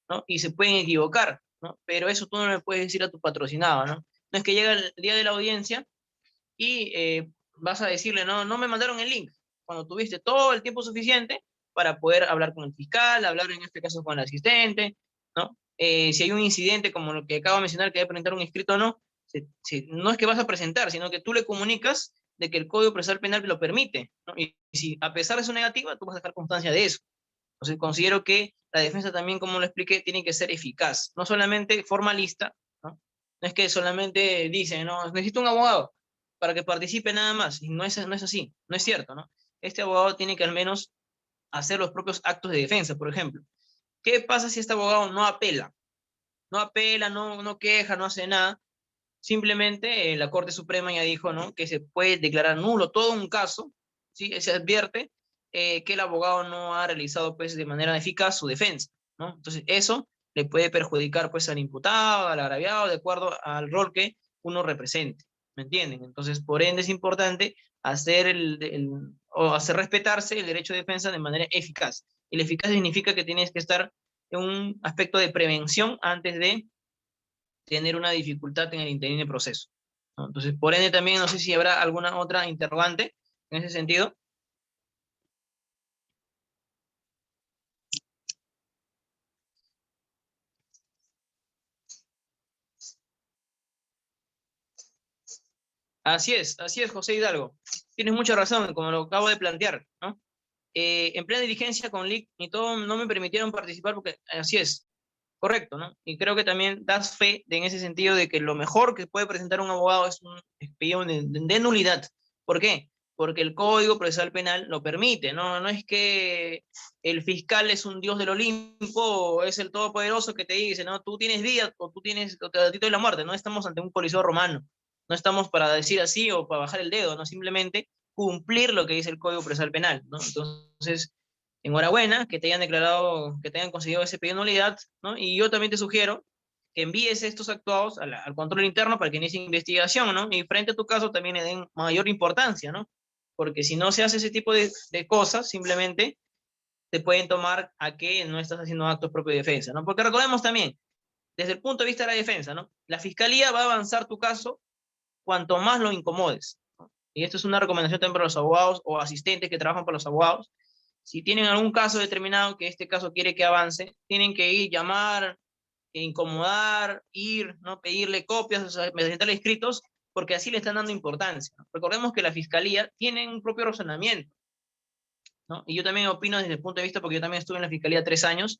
¿no? Y se pueden equivocar, ¿no? Pero eso tú no le puedes decir a tu patrocinado, ¿no? No es que llega el día de la audiencia y vas a decirle, no, no me mandaron el link, cuando tuviste todo el tiempo suficiente para poder hablar con el fiscal, hablar en este caso con el asistente, ¿no? Si hay un incidente como lo que acabo de mencionar, que debe presentar un escrito o no, no es que vas a presentar, sino que tú le comunicas de que el Código Procesal Penal lo permite, ¿no? Y si a pesar de su negativa, tú vas a dejar constancia de eso. Entonces considero que la defensa también, como lo expliqué, tiene que ser eficaz, no solamente formalista, ¿no? No es que solamente dicen, no, necesito un abogado para que participe nada más, y no es así, no es cierto, ¿no? Este abogado tiene que al menos hacer los propios actos de defensa, por ejemplo. ¿Qué pasa si este abogado no apela? No apela, no queja, no hace nada. Simplemente la Corte Suprema ya dijo, ¿no?, que se puede declarar nulo todo un caso, ¿sí? Se advierte que el abogado no ha realizado pues, de manera eficaz su defensa, ¿no? Entonces eso le puede perjudicar pues, al imputado, al agraviado, de acuerdo al rol que uno represente, ¿me entienden? Entonces, por ende es importante hacer o hacer respetarse el derecho de defensa de manera eficaz. Y la eficaz significa que tienes que estar en un aspecto de prevención antes de tener una dificultad en el interín del proceso, ¿no? Entonces, por ende también no sé si habrá alguna otra interrogante en ese sentido. Así es, José Hidalgo. Tienes mucha razón, como lo acabo de plantear, ¿no? En plena diligencia con LIC y todo no me permitieron participar porque así es, correcto, ¿no? Y creo que también das fe en ese sentido de que lo mejor que puede presentar un abogado es un expediente de nulidad. ¿Por qué? Porque el Código Procesal Penal lo permite, ¿no? No es que el fiscal es un dios del Olimpo o es el todopoderoso que te dice, ¿no? Tú tienes vida o tú tienes o te da la muerte, no estamos ante un coliseo romano, no estamos para decir así o para bajar el dedo, no, simplemente cumplir lo que dice el Código Procesal Penal, ¿no? Entonces, enhorabuena que te hayan declarado, que te hayan conseguido ese pedido de nulidad, ¿no? Y yo también te sugiero que envíes estos actuados al control interno para que inicie investigación, ¿no? Y frente a tu caso también le den mayor importancia, ¿no? Porque si no se hace ese tipo de cosas, simplemente te pueden tomar a que no estás haciendo actos propios de defensa, ¿no? Porque recordemos también, desde el punto de vista de la defensa, ¿no? La fiscalía va a avanzar tu caso cuanto más lo incomodes, ¿no? Y esto es una recomendación también para los abogados o asistentes que trabajan para los abogados. Si tienen algún caso determinado que este caso quiere que avance, tienen que ir, llamar, incomodar, ir, ¿no? Pedirle copias, o sea, presentarle escritos, porque así le están dando importancia, ¿no? Recordemos que la fiscalía tiene un propio razonamiento, ¿no? Y yo también opino desde el punto de vista, porque yo también estuve en la fiscalía 3 años,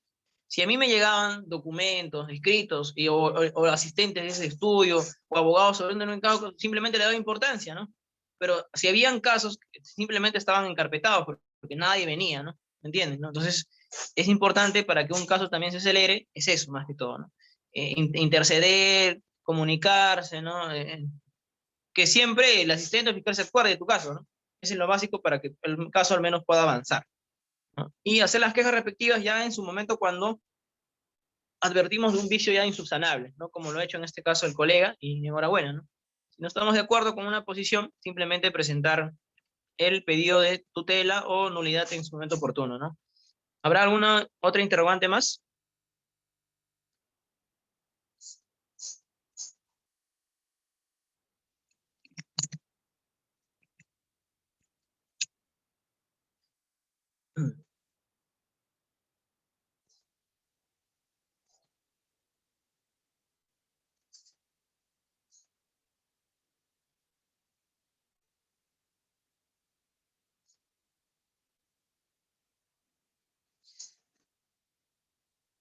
si a mí me llegaban documentos, escritos, o asistentes de ese estudio, o abogados sobre un caso, simplemente le daba importancia, ¿no? Pero si habían casos que simplemente estaban encarpetados, porque nadie venía, ¿no? ¿Me entienden? ¿No? Entonces, es importante para que un caso también se acelere, es eso más que todo, ¿no? Interceder, comunicarse, ¿no? Que siempre el asistente fiscal se acuerde de tu caso, ¿no? Eso es lo básico para que el caso al menos pueda avanzar, ¿no? Y hacer las quejas respectivas ya en su momento cuando advertimos de un vicio ya insubsanable, ¿no? Como lo ha hecho en este caso el colega, y enhorabuena, ¿no? Si no estamos de acuerdo con una posición, simplemente presentar el pedido de tutela o nulidad en su momento oportuno, ¿no? ¿Habrá alguna otra interrogante más?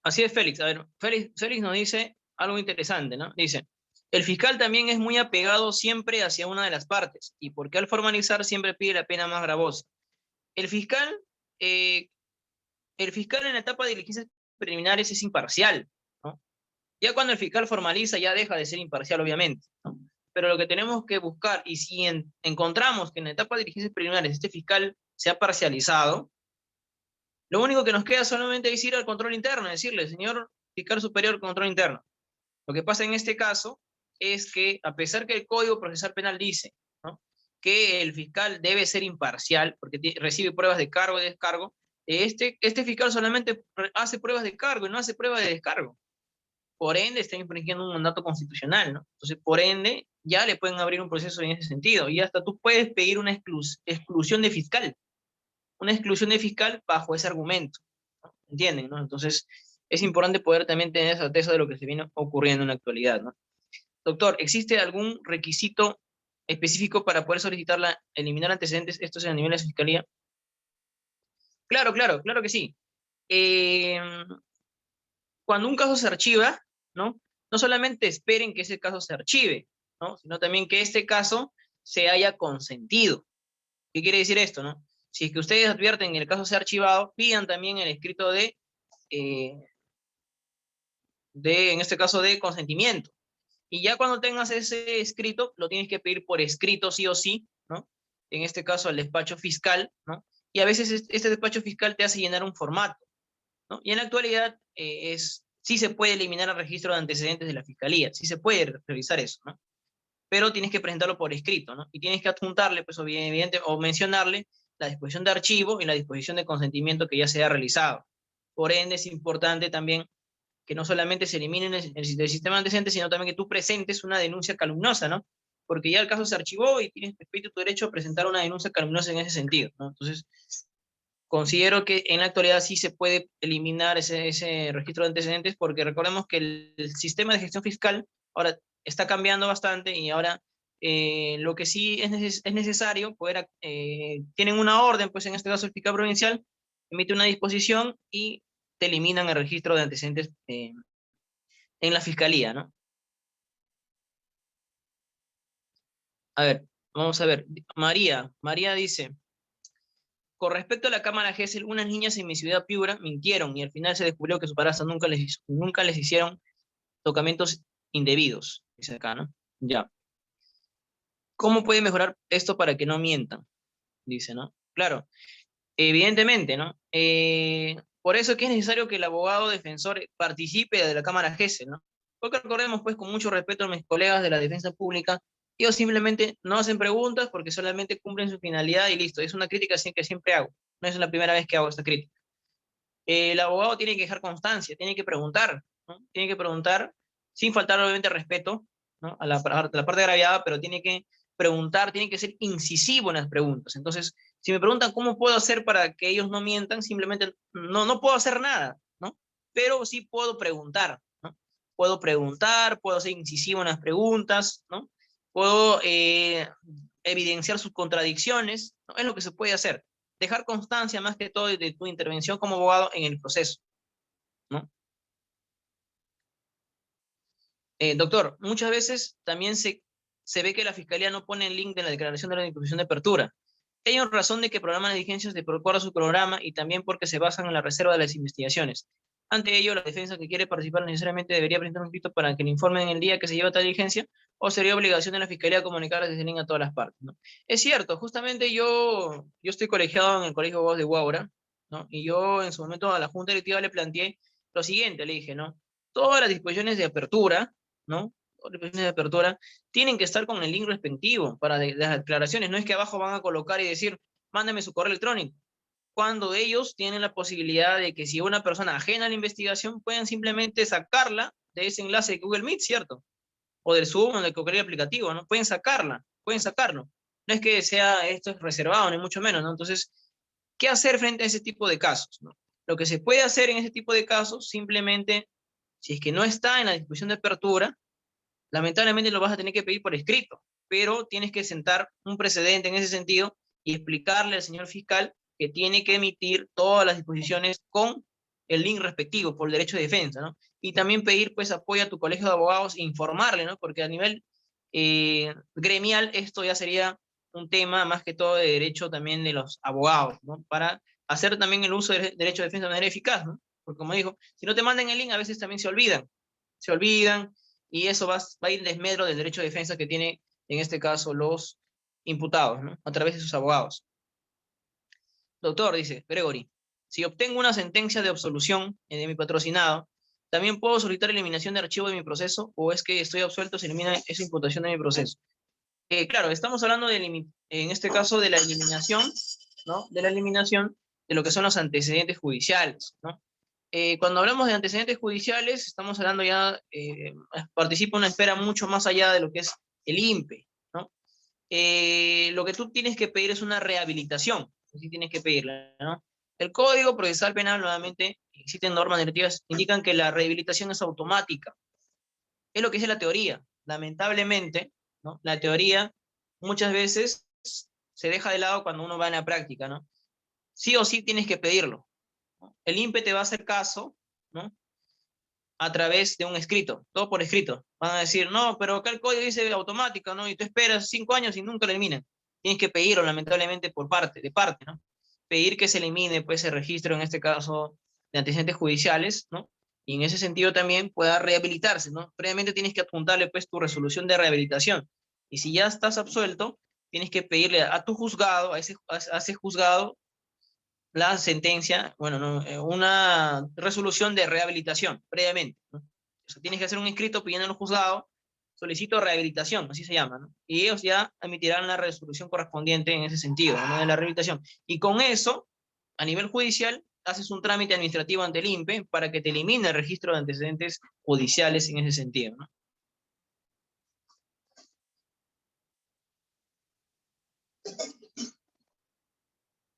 Así es, Félix. A ver, Félix nos dice algo interesante, ¿no? Dice, el fiscal también es muy apegado siempre hacia una de las partes, y porque al formalizar siempre pide la pena más gravosa. El fiscal, eh, el fiscal en la etapa de diligencias preliminares es imparcial, ¿no? Ya cuando el fiscal formaliza ya deja de ser imparcial, obviamente, ¿no? Pero lo que tenemos que buscar, y si encontramos que en la etapa de diligencias preliminares este fiscal se ha parcializado, lo único que nos queda solamente es ir al control interno, decirle, señor fiscal superior, control interno. Lo que pasa en este caso es que, a pesar que el Código Procesal Penal dice, ¿no?, que el fiscal debe ser imparcial, porque recibe pruebas de cargo y descargo, este fiscal solamente hace pruebas de cargo y no hace pruebas de descargo. Por ende, está infringiendo un mandato constitucional, ¿no? Entonces, por ende, ya le pueden abrir un proceso en ese sentido. Y hasta tú puedes pedir una exclusión de fiscal bajo ese argumento, ¿no? ¿Entienden, no? Entonces, es importante poder también tener esa certeza de lo que se viene ocurriendo en la actualidad, ¿no? Doctor, ¿existe algún requisito específico para poder solicitar eliminar antecedentes, estos en el nivel de fiscalía? Claro, claro, claro que sí. Eh, Cuando un caso se archiva, ¿no? No solamente esperen que ese caso se archive, ¿no?, sino también que este caso se haya consentido. ¿Qué quiere decir esto, no? Si es que ustedes advierten que el caso se ha archivado, pidan también el escrito eh, en este caso, de consentimiento. Y ya cuando tengas ese escrito, lo tienes que pedir por escrito sí o sí, ¿no? En este caso al despacho fiscal, ¿no? Y a veces este despacho fiscal te hace llenar un formato, ¿no? Y en la actualidad sí se puede eliminar el registro de antecedentes de la fiscalía, sí se puede revisar eso, ¿no? Pero tienes que presentarlo por escrito, ¿no? Y tienes que adjuntarle, pues evidente, o mencionarle la disposición de archivo y la disposición de consentimiento que ya se ha realizado. Por ende, es importante también que no solamente se elimine el sistema de antecedentes, sino también que tú presentes una denuncia calumniosa, ¿no? Porque ya el caso se archivó y tienes respeto tu derecho a presentar una denuncia calumniosa en ese sentido, ¿no? Entonces, considero que en la actualidad sí se puede eliminar ese registro de antecedentes, porque recordemos que el sistema de gestión fiscal ahora está cambiando bastante, y ahora lo que sí es necesario poder, tienen una orden, pues en este caso el fiscal provincial emite una disposición y te eliminan el registro de antecedentes en la fiscalía, ¿no? A ver, vamos a ver. María dice, con respecto a la cámara GESEL, unas niñas en mi ciudad Piura mintieron y al final se descubrió que sus padrastros nunca les hicieron tocamientos indebidos, dice acá, ¿no? Ya. ¿Cómo puede mejorar esto para que no mientan? Dice, ¿no? Claro, evidentemente, ¿no? Por eso es que es necesario que el abogado defensor participe de la cámara GESEL, ¿no? Porque recordemos, pues, con mucho respeto a mis colegas de la defensa pública, ellos simplemente no hacen preguntas porque solamente cumplen su finalidad y listo. Es una crítica así que siempre hago. No es la primera vez que hago esta crítica. El abogado tiene que dejar constancia, tiene que preguntar, ¿no? Tiene que preguntar sin faltar obviamente respeto, ¿no?, a la parte agraviada, pero tiene que preguntar, tiene que ser incisivo en las preguntas. Entonces, si me preguntan cómo puedo hacer para que ellos no mientan, simplemente no puedo hacer nada, ¿no? Pero sí puedo preguntar, ¿no? Puedo preguntar, puedo ser incisivo en las preguntas, ¿no? Puedo evidenciar sus contradicciones, ¿no? Es lo que se puede hacer. Dejar constancia más que todo de tu intervención como abogado en el proceso, ¿no? Doctor, muchas veces también se ve que la fiscalía no pone el link de la declaración de la disposición de apertura. Ellos razón de que programan las diligencias de acuerdo a su programa y también porque se basan en la reserva de las investigaciones. Ante ello, la defensa que quiere participar necesariamente debería presentar un escrito para que le informen el día que se lleva tal diligencia, o sería obligación de la Fiscalía comunicar desde línea a todas las partes, ¿no? Es cierto, justamente yo estoy colegiado en el Colegio de Abogados de Huaura, ¿no? Y yo en su momento a la Junta Directiva le planteé lo siguiente, le dije, ¿no? Todas las disposiciones de apertura, ¿no? Todas las disposiciones de apertura tienen que estar con el link respectivo para las declaraciones. No es que abajo van a colocar y decir, mándame su correo electrónico, cuando ellos tienen la posibilidad de que si una persona ajena a la investigación pueden simplemente sacarla de ese enlace de Google Meet, ¿cierto? O del Zoom o del cualquier aplicativo, ¿no? Pueden sacarla, pueden sacarlo. No es que sea esto es reservado, ni mucho menos, ¿no? Entonces, ¿qué hacer frente a ese tipo de casos, ¿no? Lo que se puede hacer en ese tipo de casos, simplemente, si es que no está en la disposición de apertura, lamentablemente lo vas a tener que pedir por escrito, pero tienes que sentar un precedente en ese sentido y explicarle al señor fiscal que tiene que emitir todas las disposiciones con el link respectivo por el derecho de defensa, ¿no? Y también pedir pues apoyo a tu colegio de abogados e informarle, ¿no? Porque a nivel gremial esto ya sería un tema más que todo de derecho también de los abogados, ¿no? Para hacer también el uso del derecho de defensa de manera eficaz, ¿no? Porque como dijo, si no te mandan el link a veces también se olvidan, y eso va a ir desmedro del derecho de defensa que tiene, en este caso, los imputados, ¿no? A través de sus abogados. Doctor, dice Gregory, si obtengo una sentencia de absolución de mi patrocinado, ¿también puedo solicitar eliminación de archivo de mi proceso o es que estoy absuelto, se elimina esa imputación de mi proceso? Claro, estamos hablando en este caso de la eliminación, ¿no? De la eliminación de lo que son los antecedentes judiciales, ¿no? Cuando hablamos de antecedentes judiciales, estamos hablando ya, participa una esfera mucho más allá de lo que es el INPE, ¿no? Lo que tú tienes que pedir es una rehabilitación, así tienes que pedirla, ¿no? El Código Procesal Penal, nuevamente, existen normas directivas, indican que la rehabilitación es automática. Es lo que dice la teoría. Lamentablemente, ¿no? La teoría muchas veces se deja de lado cuando uno va en la práctica, ¿no? Sí o sí tienes que pedirlo, ¿no? El INPE te va a hacer caso, ¿no? A través de un escrito, todo por escrito. Van a decir, no, pero acá el código dice automático, ¿no? Y tú esperas 5 años y nunca lo eliminan. Tienes que pedirlo, lamentablemente, de parte, ¿no? Pedir que se elimine, pues, el registro, en este caso, de antecedentes judiciales, ¿no? Y en ese sentido también pueda rehabilitarse, ¿no? Previamente tienes que apuntarle, pues, tu resolución de rehabilitación. Y si ya estás absuelto, tienes que pedirle a tu juzgado, a ese juzgado, la sentencia, bueno, no, una resolución de rehabilitación previamente, ¿no? O sea, tienes que hacer un escrito pidiendo en el juzgado, solicito rehabilitación, así se llama, ¿no? Y ellos ya emitirán la resolución correspondiente en ese sentido, ¿no? De la rehabilitación. Y con eso, a nivel judicial, haces un trámite administrativo ante el INPE para que te elimine el registro de antecedentes judiciales en ese sentido, ¿no?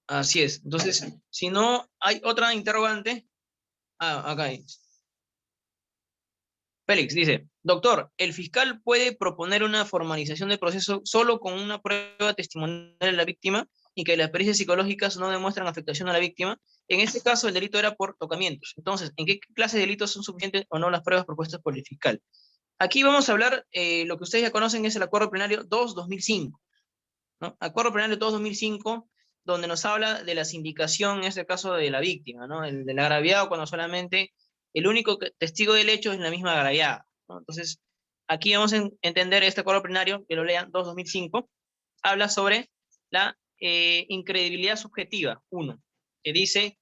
Así es. Entonces, si no hay otra interrogante, acá hay. Félix dice, doctor, ¿el fiscal puede proponer una formalización del proceso solo con una prueba testimonial de la víctima y que las pericias psicológicas no demuestran afectación a la víctima? En este caso, el delito era por tocamientos. Entonces, ¿en qué clase de delitos son suficientes o no las pruebas propuestas por el fiscal? Aquí vamos a hablar, lo que ustedes ya conocen es el Acuerdo Plenario 2-2005, ¿no? Acuerdo Plenario 2-2005, donde nos habla de la sindicación, en este caso de la víctima, ¿no? El del agraviado, cuando solamente el único testigo del hecho es la misma agraviada, ¿no? Entonces, aquí vamos a entender este acuerdo plenario, que lo lean, 2-2005, habla sobre la incredibilidad subjetiva, uno, que dice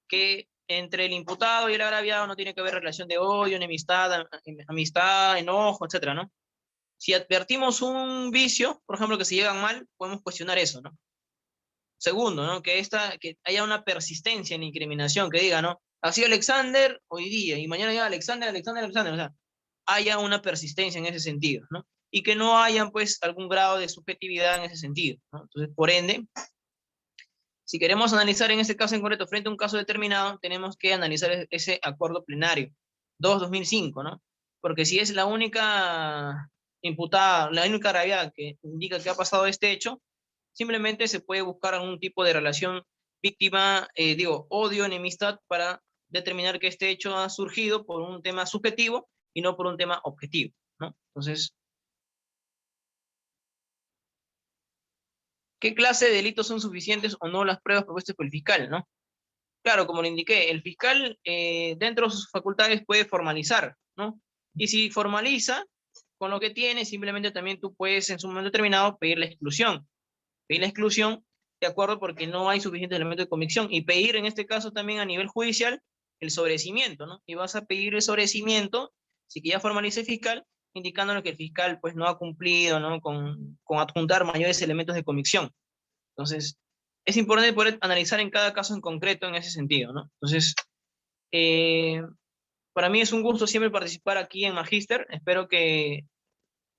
que entre el imputado y el agraviado no tiene que haber relación de odio, enemistad, amistad, enojo, etcétera, ¿no? Si advertimos un vicio, por ejemplo, que se llevan mal, podemos cuestionar eso, ¿no? Segundo, ¿no? Que haya una persistencia en la incriminación, que diga, ¿no? Ha sido Alexander hoy día, y mañana ya Alexander, Alexander, Alexander, o sea, haya una persistencia en ese sentido, ¿no? Y que no haya, pues, algún grado de subjetividad en ese sentido, ¿no? Entonces, por ende, si queremos analizar en este caso en concreto frente a un caso determinado, tenemos que analizar ese acuerdo plenario, 2-2005, ¿no? Porque si es la única imputada, la única realidad que indica que ha pasado este hecho, simplemente se puede buscar algún tipo de relación víctima, odio, enemistad, para determinar que este hecho ha surgido por un tema subjetivo y no por un tema objetivo, ¿no? Entonces, ¿Qué clase de delitos son suficientes o no las pruebas propuestas por el fiscal, ¿no? Claro, como le indiqué, el fiscal dentro de sus facultades puede formalizar, ¿no? Y si formaliza con lo que tiene, simplemente también tú puedes en su momento determinado pedir la exclusión. Pedir la exclusión de acuerdo porque no hay suficiente elemento de convicción y pedir en este caso también a nivel judicial el sobreseimiento, ¿no? Y vas a pedir el sobreseimiento, si que ya formalice el fiscal, indicándole que el fiscal pues no ha cumplido, ¿no? Con adjuntar mayores elementos de convicción. Entonces, es importante poder analizar en cada caso en concreto en ese sentido, ¿no? Entonces, eh, para mí es un gusto siempre participar aquí en Magíster. Espero que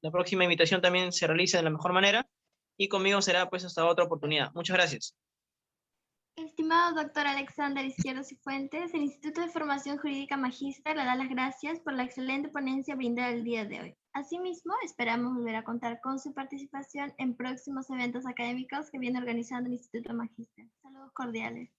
la próxima invitación también se realice de la mejor manera y conmigo será pues hasta otra oportunidad. Muchas gracias. Estimado doctor Alexander Izquierdos y Fuentes, el Instituto de Formación Jurídica Magíster le da las gracias por la excelente ponencia brindada el día de hoy. Asimismo, esperamos volver a contar con su participación en próximos eventos académicos que viene organizando el Instituto Magíster. Saludos cordiales.